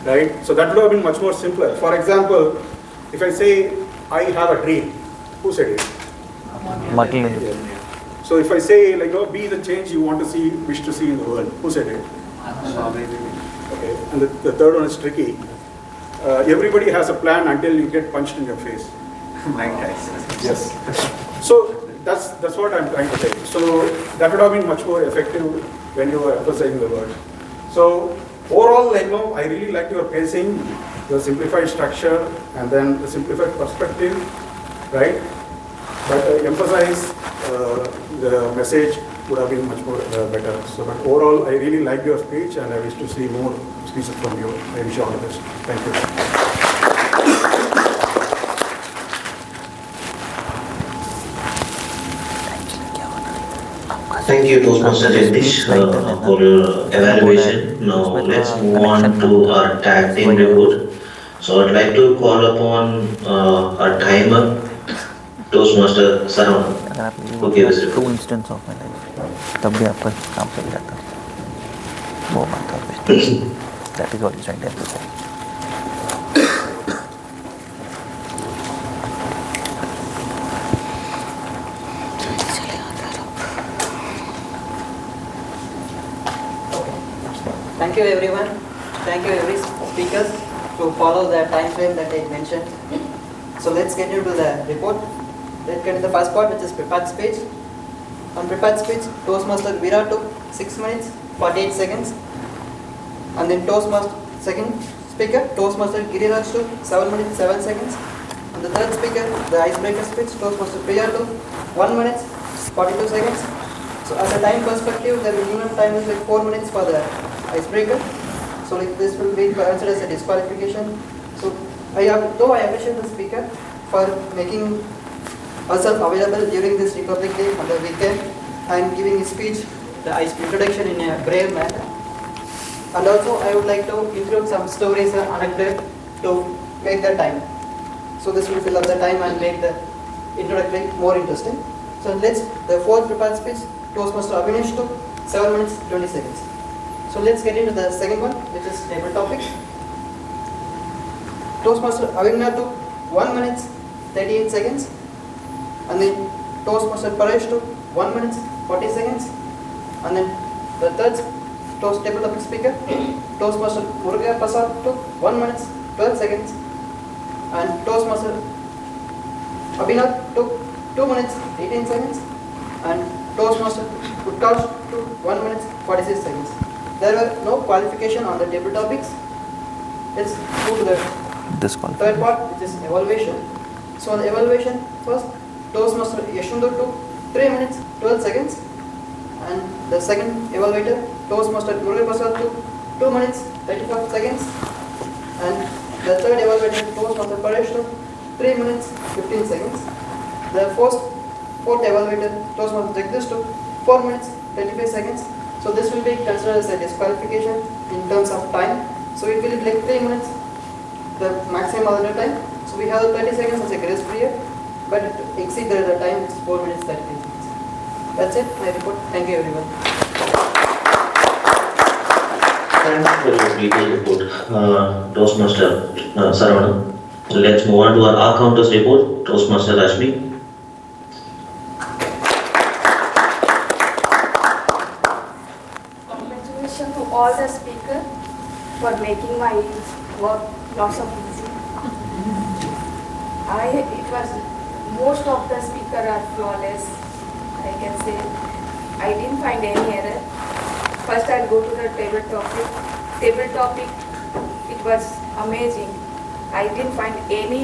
right? So that would have been much more simpler. For example, if I say, I have a dream, who said it? Yeah. So if I say, be the change you want to see, wish to see in the world, who said it? Okay, and the third one is tricky. Everybody has a plan until you get punched in your face. Mike Tyson. Yes. So that's what I'm trying to say. So that would have been much more effective when you were emphasizing the word. So overall, I really liked your pacing, your simplified structure, and then the simplified perspective, right? But emphasize the message would have been much more better. So, but overall, I really liked your speech, and I wish to see more speeches from you. I wish you all the best. Thank you. Thank you, Toastmaster Jagdish, for your evaluation. Now let's move on to our tag team report. So I'd like to call upon our timer, Toastmaster Saravanan, to give us report. To instance of my life तब भी आपका काम चल जाता वो बात है that is always identified Thank you everyone. Thank you every speakers to follow the time frame that I mentioned. So let's get into the report. Let's get to the first part, which is prepared speech. On prepared speech, Toastmaster Veera took 6 minutes 48 seconds. And then Toastmaster second speaker, Toastmaster Giriraj took 7 minutes 7 seconds. And the third speaker, the icebreaker speech, Toastmaster Priya took 1 minute 42 seconds. So as a time perspective, the minimum time is like 4 minutes for the icebreaker. So like this will be considered as a disqualification. So though I appreciate the speaker for making herself available during this Republic Day on the weekend and giving his speech, the introduction in a brave manner. And also I would like to include some stories and anecdotes to make the time. So this will fill up the time and make the introduction more interesting. So the fourth prepared speech, Toastmaster Avinash took 7 minutes 20 seconds. So let's get into the second one, which is table topics. Toastmaster Avigna took 1 minute 38 seconds. And then Toastmaster Paresh took 1 minute 40 seconds. And then the third table topic speaker, Toastmaster Muruga Prasad took 1 minute 12 seconds. And Toastmaster Abhinav took 2 minutes 18 seconds. And Toastmaster Utkarsh took 1 minute 46 seconds. There were no qualification on the table topics. Let's go to the third part, which is evaluation. So on the evaluation, first Toastmaster Yashundur took 3 minutes 12 seconds. And the second evaluator, Toastmaster Muruga Prasad took 2 minutes 35 seconds. And the third evaluator, Toastmaster Paresh took 3 minutes 15 seconds. The fourth evaluator, Toastmaster Jagdish took 4 minutes 35 seconds. So this will be considered as a disqualification in terms of time. So it will be like 3 minutes, the maximum other time. So we have 30 seconds as a grace period, but it exceeded the time, it's 4 minutes 30 seconds. That's it, my report. Thank you everyone. Thanks for your detailed report, Toastmaster Saravanan. Let's move on to our counters report, Toastmaster Rashmi. Congratulations to all the speakers for making my work lots of easy. Most of the speakers are flawless. I can say I didn't find any error. First I'll go to the table topic. Table topic, it was amazing. I didn't find any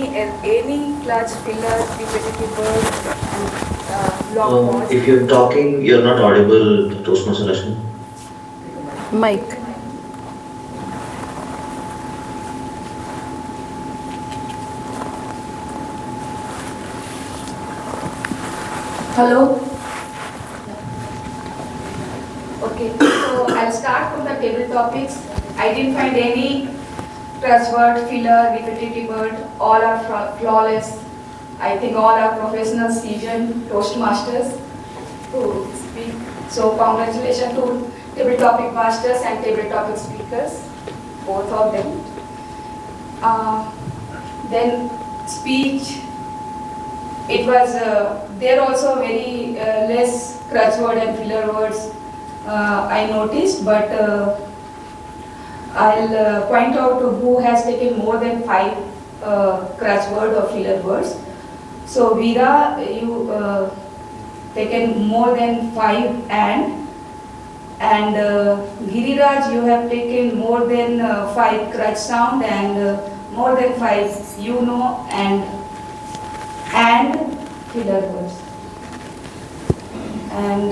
clutch, filler, repetitive words and long words. If you're talking, you're not audible, Toastmaster Rashmi. Mike. Hello? Okay, so I'll start from the table topics. I didn't find any buzzword, filler, repetitive word. All are flawless. I think all are professional, seasoned Toastmasters to speak. So congratulations to table topic masters and table topic speakers, both of them. Then speech. It was there also very less crutch word and filler words I noticed, but I'll point out to who has taken more than 5 crutch word or filler words. So Veera, you taken more than 5 and Giriraj, you have taken more than 5 crutch sound and more than 5 you know and filler words. And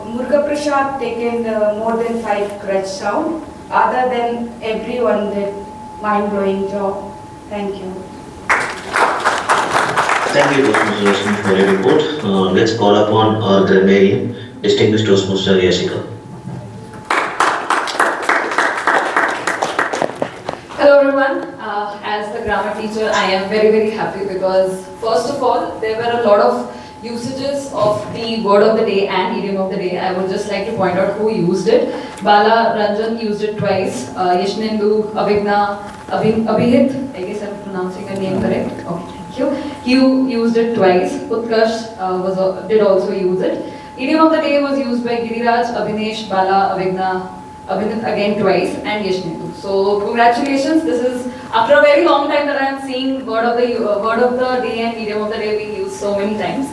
Muruga Prasad taken more than 5 crutch sound. Other than everyone did mind-blowing job. Thank you. Thank you, Toastmaster Rashmi, for your report. Let's call upon our grammarian, distinguished Toastmaster Yashika. Hello everyone. As the grammar teacher, I am very happy because first of all, there were a lot of usages of the word of the day and idiom of the day. I would just like to point out who used it. Bala Ranjan used it twice. Yashnindu, Abhigna, Abhihit, I guess I'm pronouncing her name correct. Okay, thank you. You used it twice. Utkarsh did also use it. Idiom of the day was used by Giriraj, Abhinesh, Bala, Abhigna, Abhinit again twice, and Yashnindu. So congratulations. This is after a very long time that I am seeing word of the day and idiom of the day being used so many times.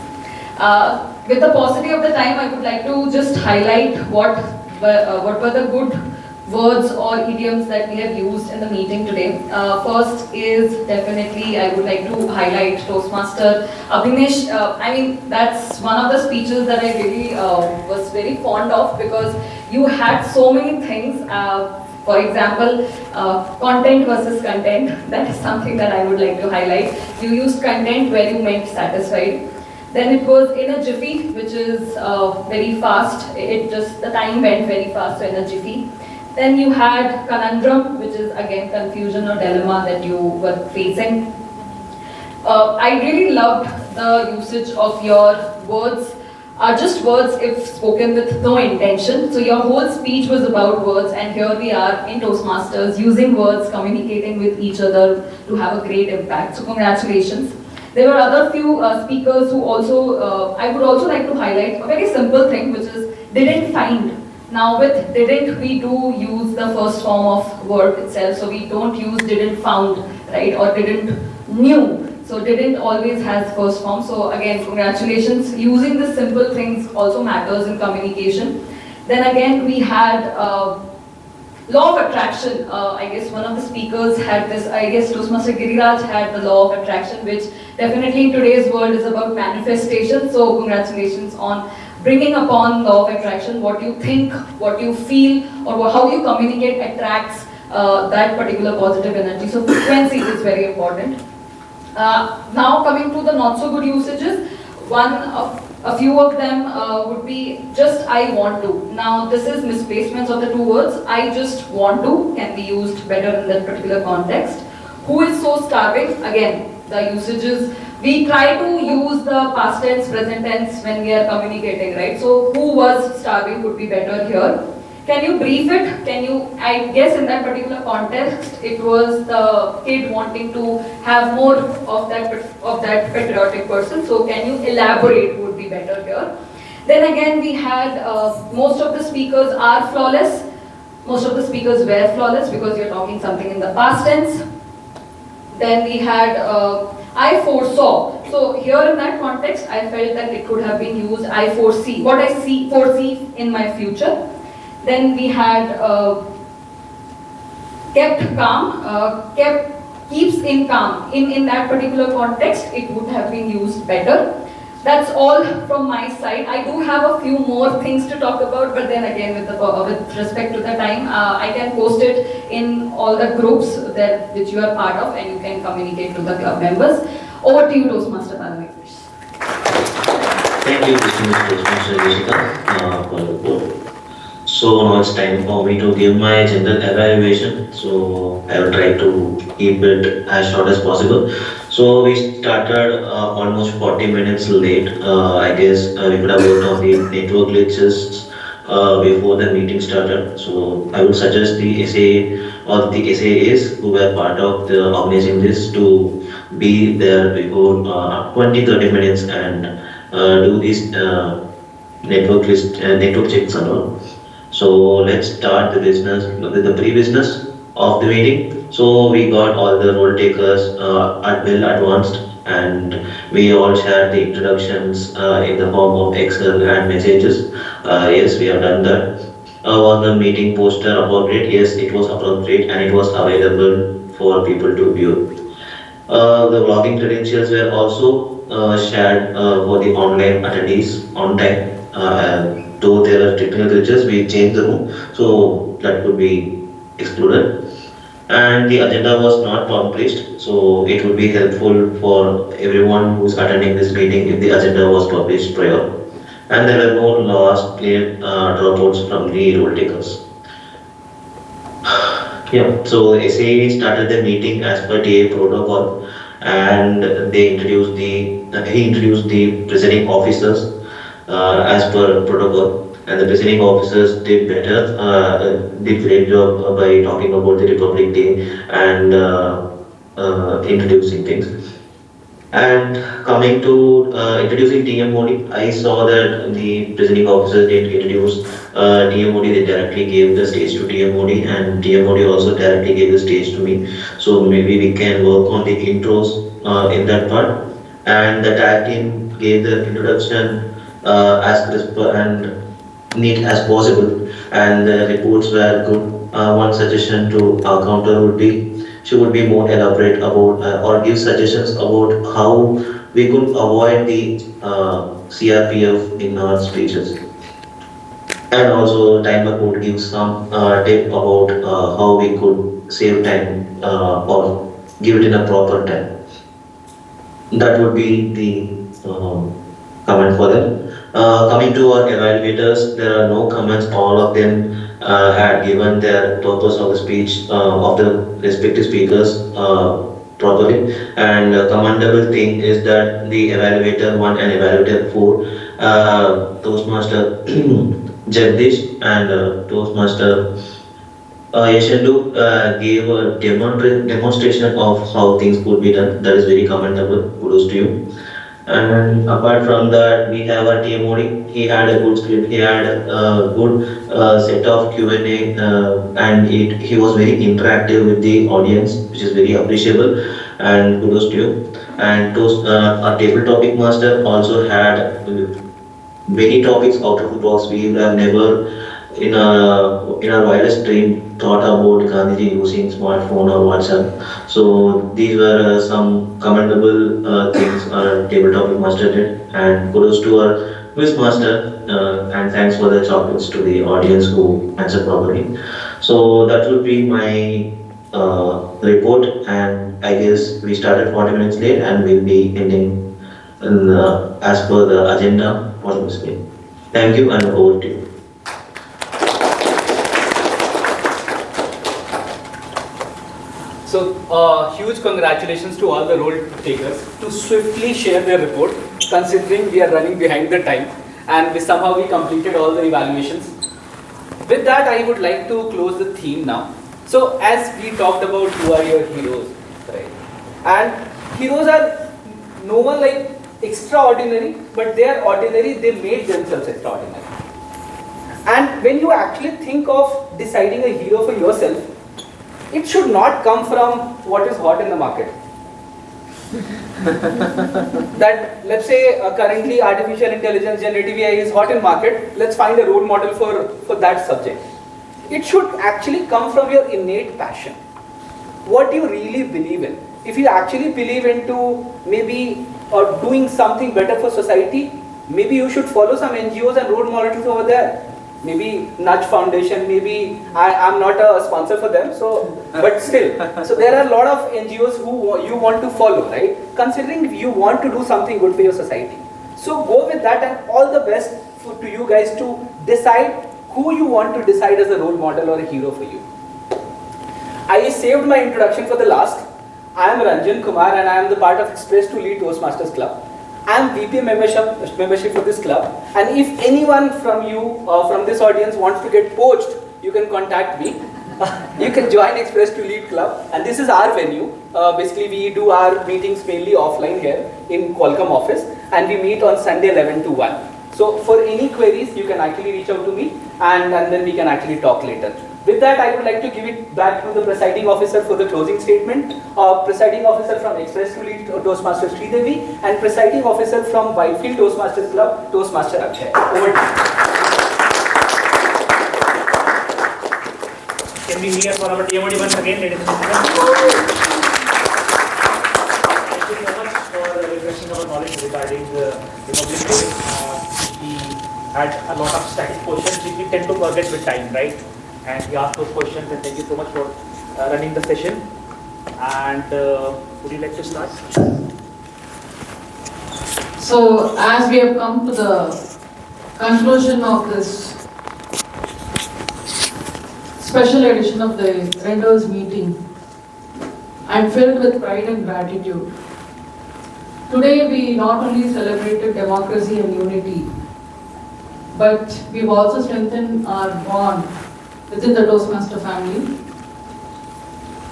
With the paucity of the time, I would like to just highlight what were the good words or idioms that we have used in the meeting today. First is definitely I would like to highlight Toastmaster Abhinesh. I mean, that's one of the speeches that I really was very fond of because you had so many things. For example, content versus content. That is something that I would like to highlight. You used content where you meant satisfied. Then it was in a jiffy, which is very fast. The time went very fast, so in a jiffy. Then you had conundrum, which is again confusion or dilemma that you were facing. I really loved the usage of your words. Are just words if spoken with no intention. So your whole speech was about words, and here we are in Toastmasters using words, communicating with each other to have a great impact. So congratulations. There were other few speakers who also, I would also like to highlight a very simple thing, which is didn't find. Now with didn't, we do use the first form of verb itself, so we don't use didn't found, right, or didn't knew. So didn't always has first form. So again, congratulations. Using the simple things also matters in communication. Then again, we had law of attraction. I guess one of the speakers had this, I guess Toastmaster Giriraj had the law of attraction, which definitely in today's world is about manifestation. So congratulations on bringing upon law of attraction. What you think, what you feel, or how you communicate attracts that particular positive energy. So frequency is very important. Now coming to the not so good usages, a few of them would be just I want to. Now this is misplacements of the two words. I just want to can be used better in that particular context. Who is so starving? Again, the usages, we try to use the past tense, present tense when we are communicating, right? So who was starving would be better here. Can you brief it? I guess in that particular context, it was the kid wanting to have more of that patriotic person. So can you elaborate would be better here. Then again, we had most of the speakers are flawless. Most of the speakers were flawless because you're talking something in the past tense. Then we had I foresaw. So here in that context, I felt that it could have been used I foresee. What I foresee in my future. Then we had kept calm, keeps in calm. In that particular context, it would have been used better. That's all from my side. I do have a few more things to talk about, but then again, with respect to the time, I can post it in all the groups which you are part of, and you can communicate to the club members. Over to you, Toastmaster Paramekrish. Thank you, Toastmaster Jessica, for the report. So now it's time for me to give my general evaluation. So I will try to keep it as short as possible. So we started almost 40 minutes late. I guess we could have worked on the network glitches before the meeting started. So I would suggest the SA or the SAAs who were part of the organizing this to be there before 20-30 minutes and do these network checks and all. So let's start with the pre-business of the meeting. So we got all the role takers well advanced, and we all shared the introductions in the form of Excel and messages. Yes, we have done that. Was the meeting poster appropriate? Yes, it was appropriate and it was available for people to view. The login credentials were also shared for the online attendees on time. Though there are technical glitches, we changed the room, so that could be excluded. And the agenda was not published, so it would be helpful for everyone who's attending this meeting if the agenda was published prior. and there were no last clear dropouts from the role takers. Yeah, so SA started the meeting as per TA protocol, and he introduced the presiding officers as per protocol, and the presiding officers did great job by talking about the Republic Day and introducing things. And coming to introducing TMOD, I saw that the presiding officers did introduce TMOD. They directly gave the stage to TMOD, and TMOD also directly gave the stage to me. So maybe we can work on the intros in that part. And the tag team gave the introduction as crisp and neat as possible, and the reports were good. One suggestion to our counter would be she would be more elaborate about or give suggestions about how we could avoid the CRPF in our speeches. And also timer could give some tip about how we could save time or give it in a proper time. That would be the comment for them. Coming to our evaluators, there are no comments. All of them had given their purpose of the speech of the respective speakers properly. And commendable thing is that the evaluator 1 and evaluator 4, Toastmaster Jagdish and Toastmaster Yeshendu gave a demonstration of how things could be done. That is very commendable. Kudos to you. And apart from that, we have our TMOD. He had a good script. He had a good set of Q&A, and he was very interactive with the audience, which is very appreciable. And kudos to you. And our table topic master also had many topics out of the box. We have never in our wildest dream thought about Gandhiji using smartphone or WhatsApp. So these were some commendable things our table topic master did, and kudos to our quiz master, and thanks for the chocolates to the audience who answered properly. So that would be my report, and I guess we started 40 minutes late and we'll be ending as per the agenda for this day. Thank you, and over to you. So, huge congratulations to all the role takers to swiftly share their report, considering we are running behind the time, and somehow we completed all the evaluations. With that, I would like to close the theme now. So, as we talked about who are your heroes, right? And heroes are no one like extraordinary, but they are ordinary, they made themselves extraordinary. And when you actually think of deciding a hero for yourself, it should not come from what is hot in the market. That, let's say currently artificial intelligence, generative AI is hot in market, let's find a role model for that subject. It should actually come from your innate passion. What you really believe in. If you actually believe into maybe doing something better for society, maybe you should follow some NGOs and role models over there. Maybe Nudge Foundation, maybe I'm not a sponsor for them, but still. So there are a lot of NGOs who you want to follow, right? Considering you want to do something good for your society. So go with that, and all the best to you guys to decide who you want to decide as a role model or a hero for you. I saved my introduction for the last. I am Ranjan Kumar, and I am the part of Express to Lead Toastmasters Club. I am VP membership for this club, and if anyone from you from this audience wants to get poached, you can contact me. You can join Express to Lead Club, and this is our venue. Basically, we do our meetings mainly offline here in Qualcomm office, and we meet on Sunday 11 to 1. So for any queries, you can actually reach out to me, and then we can actually talk later. With that, I would like to give it back to the presiding officer for the closing statement. Presiding officer from Express to Lead Toastmaster Sridevi, and presiding officer from Whitefield Toastmasters Club, Toastmaster Akshay. Over to you. Can we hear for our TMOD once again, ladies and gentlemen? Thank you so much for refreshing our knowledge regarding the Republic Day. We had a lot of static questions which we tend to forget with time, right? And we asked those questions, and thank you so much for running the session. And would you like to start? So, as we have come to the conclusion of this special edition of the Rendezvous meeting, I'm filled with pride and gratitude. Today we not only celebrated democracy and unity, but we've also strengthened our bond within the Toastmaster family.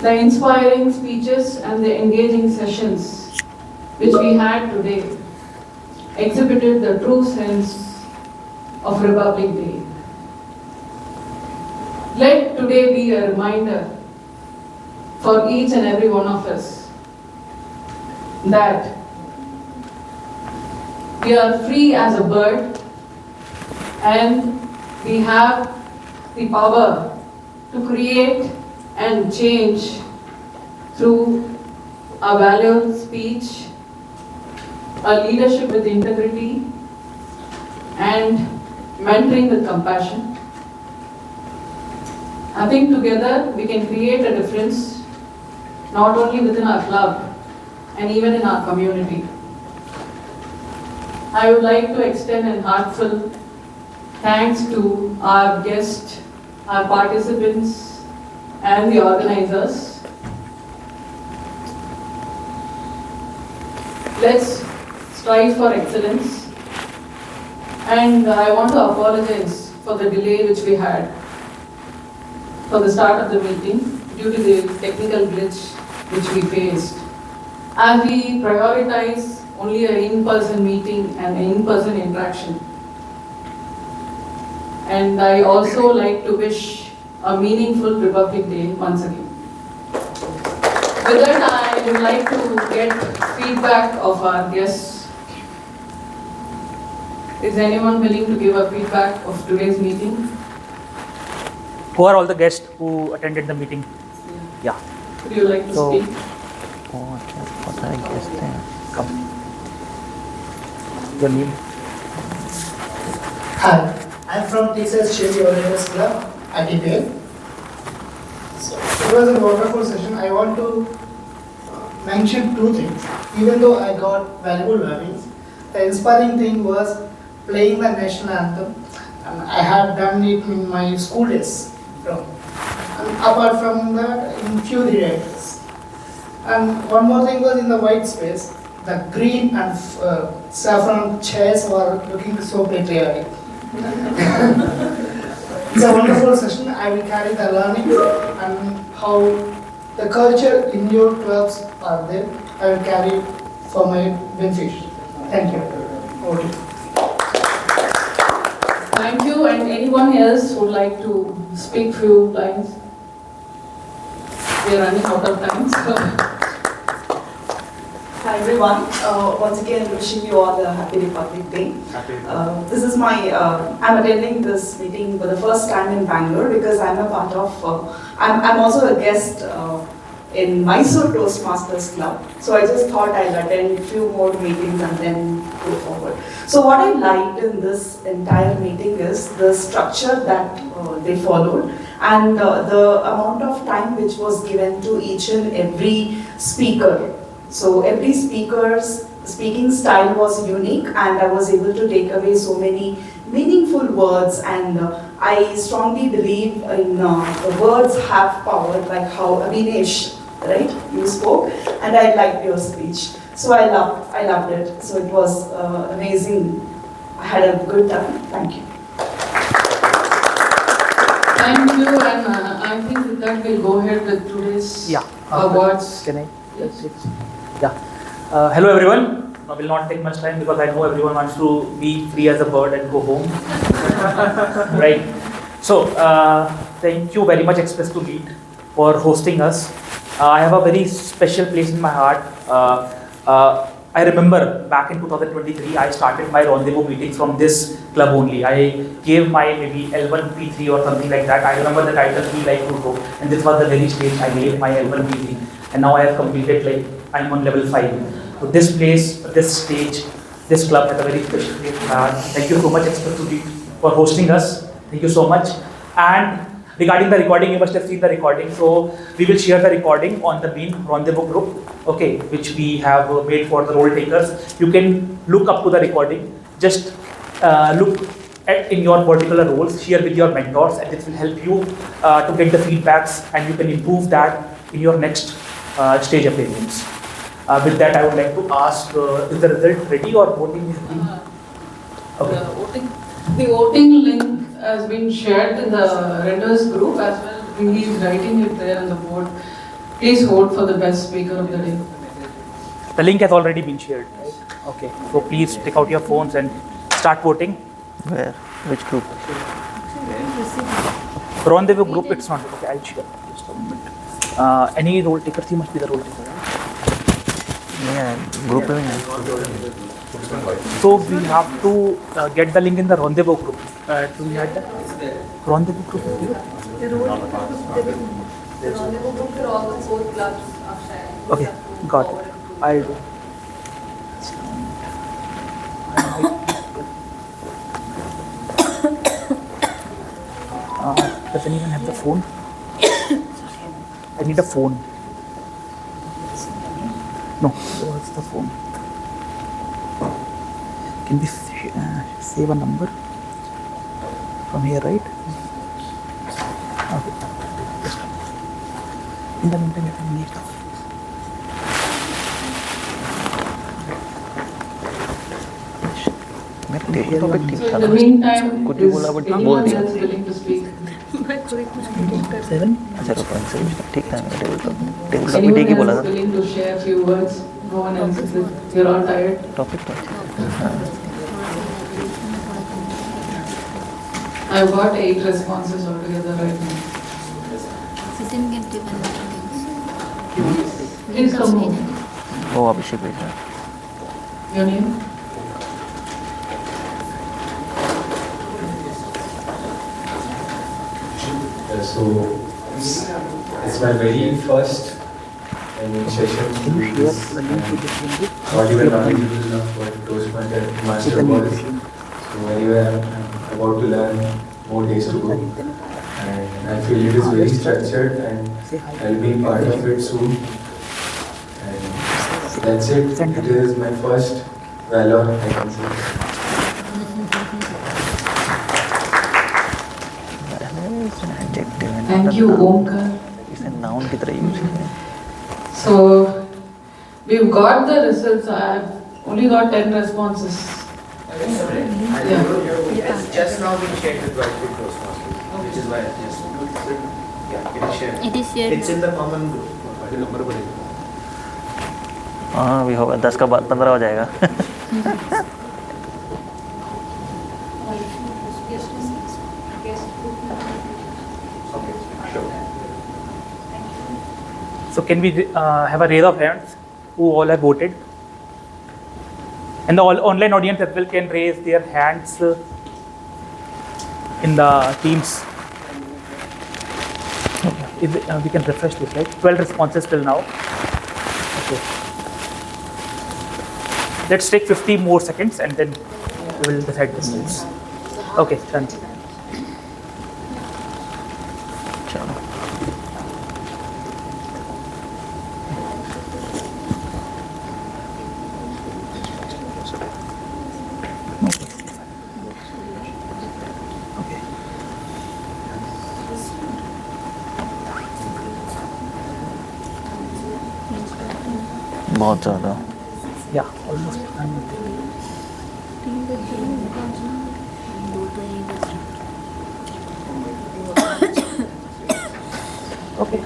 The inspiring speeches and the engaging sessions which we had today exhibited the true sense of Republic Day. Let today be a reminder for each and every one of us that we are free as a bird and we have the power to create and change through a valued speech, a leadership with integrity, and mentoring with compassion. I think together we can create a difference not only within our club and even in our community. I would like to extend a heartfelt thanks to our guests, our participants, and the organizers. Let's strive for excellence. And I want to apologize for the delay which we had for the start of the meeting due to the technical glitch which we faced. As we prioritize only an in-person meeting and an in-person interaction. And I also like to wish a meaningful Republic Day once again. With that, I would like to get feedback of our guests. Is anyone willing to give a feedback of today's meeting? Who are all the guests who attended the meeting? Yeah. Would you like to speak? What are guests there? Come. Your name? Hi, I'm from Teachers Charity Orienters Club at Whitefield. So it was a wonderful session. I want to mention two things. Even though I got valuable learnings, the inspiring thing was playing the national anthem. And I had done it in my school days. And apart from that, in few theaters. And one more thing was in the white space. The green and saffron chairs were looking so patriotic. It's a wonderful session. I will carry the learning and how the culture in your clubs are there. I will carry it for my benefit. Thank you. Over to you. Thank you. And anyone else would like to speak few lines? We are running out of time. So. Hi everyone, once again wishing you all a happy Republic Day. This is my, I'm attending this meeting for the first time in Bangalore because I'm a part of, I'm also a guest in Mysore Toastmasters Club. So I just thought I'll attend a few more meetings and then go forward. So what I liked in this entire meeting is the structure that they followed and the amount of time which was given to each and every speaker. So every speaker's speaking style was unique and I was able to take away so many meaningful words and I strongly believe in the words have power, like how Avinesh, right, you spoke, and I liked your speech. So I loved it. So it was amazing. I had a good time. Thank you. Thank you, and I think with that we'll go ahead with today's awards. Can I? Yes. Yeah. Hello everyone. I will not take much time because I know everyone wants to be free as a bird and go home. Right. So thank you very much Express to Meet for hosting us. I have a very special place in my heart. I remember back in 2023, I started my Rendezvous meetings from this club only. I gave my maybe L1, P3 or something like that. I remember the title We Like to Go, and this was the very stage I gave my L1, P3. And now I have completed, like, I'm on level 5. So this place, this stage, this club has a very special place in my heart. Thank you so much, Express to Meet, for hosting us. Thank you so much. And regarding the recording, you must have seen the recording. So we will share the recording on the main Rendezvous group, okay, which we have made for the role takers. You can look up to the recording. Just look in your particular roles, share with your mentors, and this will help you to get the feedbacks, and you can improve that in your next stage appearance. With that, I would like to ask, is the result ready or voting is being? Okay. The voting link has been shared in the Rendezvous group as well. He is writing it there on the board. Please vote for the best speaker of the day. The link has already been shared, right? Okay. So please take out your phones and start voting. Where? Which group? Rendezvous group, it's not. Okay, I'll share. Just a moment. Any role takers, he must be the role taker, right? Yeah, group में नहीं. So we have to get the link in the Rendezvous group. Do we have the Rendezvous group? The Rendezvous group for all the 4 clubs are shared. Okay, got it. I'll do. Does anyone have the phone? I need a phone. No, what's the phone? Can we save a number from here, right? Okay. In the meantime, you can make the So in the meantime, कुछ भी बोला but बोल दिया. willing to speak. 7? अच्छा रुको ठीक था मेरा टेबल टॉपिक Anyone ठीक ही बोला else था. willing to share a few words? No one else is. You're all tired. Topic तो I've got 8 responses altogether right now. Please come home. वो अभिषेक भेज रहा है. Your name? So it's my very first session. Not even knowledgeable enough what Toastmaster was. So anyway, I'm about to learn more days to go. And I feel it is very structured and I'll be part of it soon. And that's it. It is my first valor, I can say. Thank you, Omkar. इसे noun की तरह use किया. So, we've got the results. I've only got 10 responses. It's just now been shared with Whitefield Toastmasters, which is why it is shared. It is shared It's in the common group. हाँ भी होगा 10 का बाद 15 हो जाएगा. So can we have a raise of hands who all have voted? And the online audience as well can raise their hands in the Teams. We can refresh this, right? 12 responses till now. Okay. Let's take 50 more seconds and then we will decide the moves. Okay, done. बहुत ज़्यादा. Yeah, almost. Okay.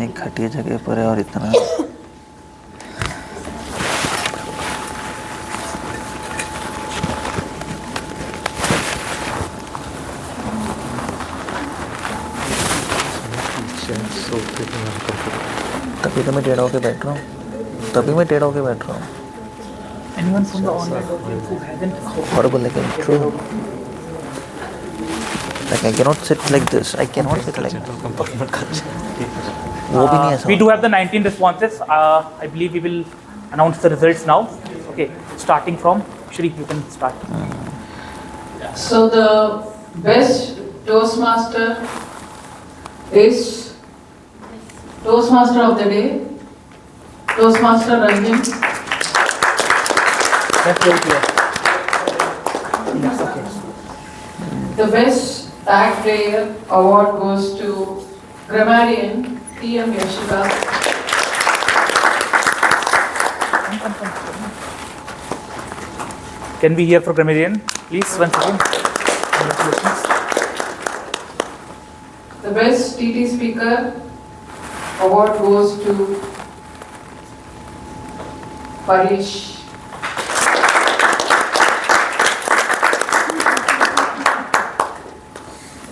एक घटिया जगह पर है और इतना. तभी तो मैं टेढ़ा होके बैठ रहा हूँ. Anyone from the online audience who hasn't? Horrible, like true. Like I cannot sit like this. I cannot sit like this. वो भी नहीं ऐसा. We do have the 19 responses. I believe we will announce the results now. Okay, starting from Shri, you can start. So the best Toastmaster is Toastmaster of the day, Toastmaster Ranjan. That's very clear. The best tag player award goes to grammarian T.M. Yashika. Can we hear for grammarian, please, once again? Congratulations. The best TT speaker award goes to Parish.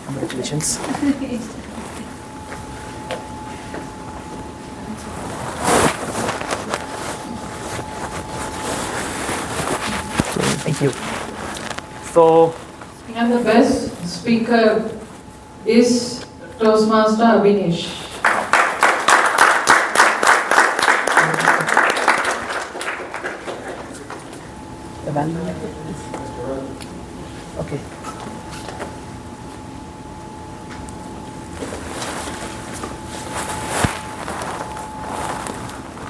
Congratulations. Thank you. So, And the best speaker is Toastmaster Abhinesh. okay.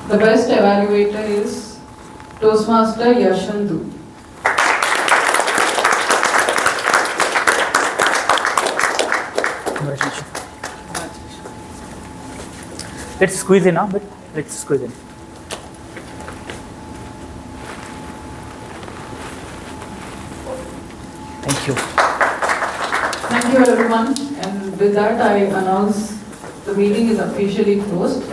The best evaluator is Toastmaster Yashantu. Congratulations. Let's squeeze in now, but let's squeeze in. Thank you. Thank you everyone, and with that I announce the meeting is officially closed.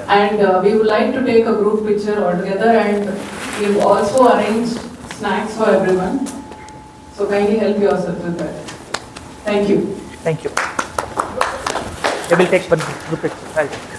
And we would like to take a group picture altogether, and we've also arranged snacks for everyone. So kindly help yourself with that. Thank you. Thank you. I will take one group picture. I'll take.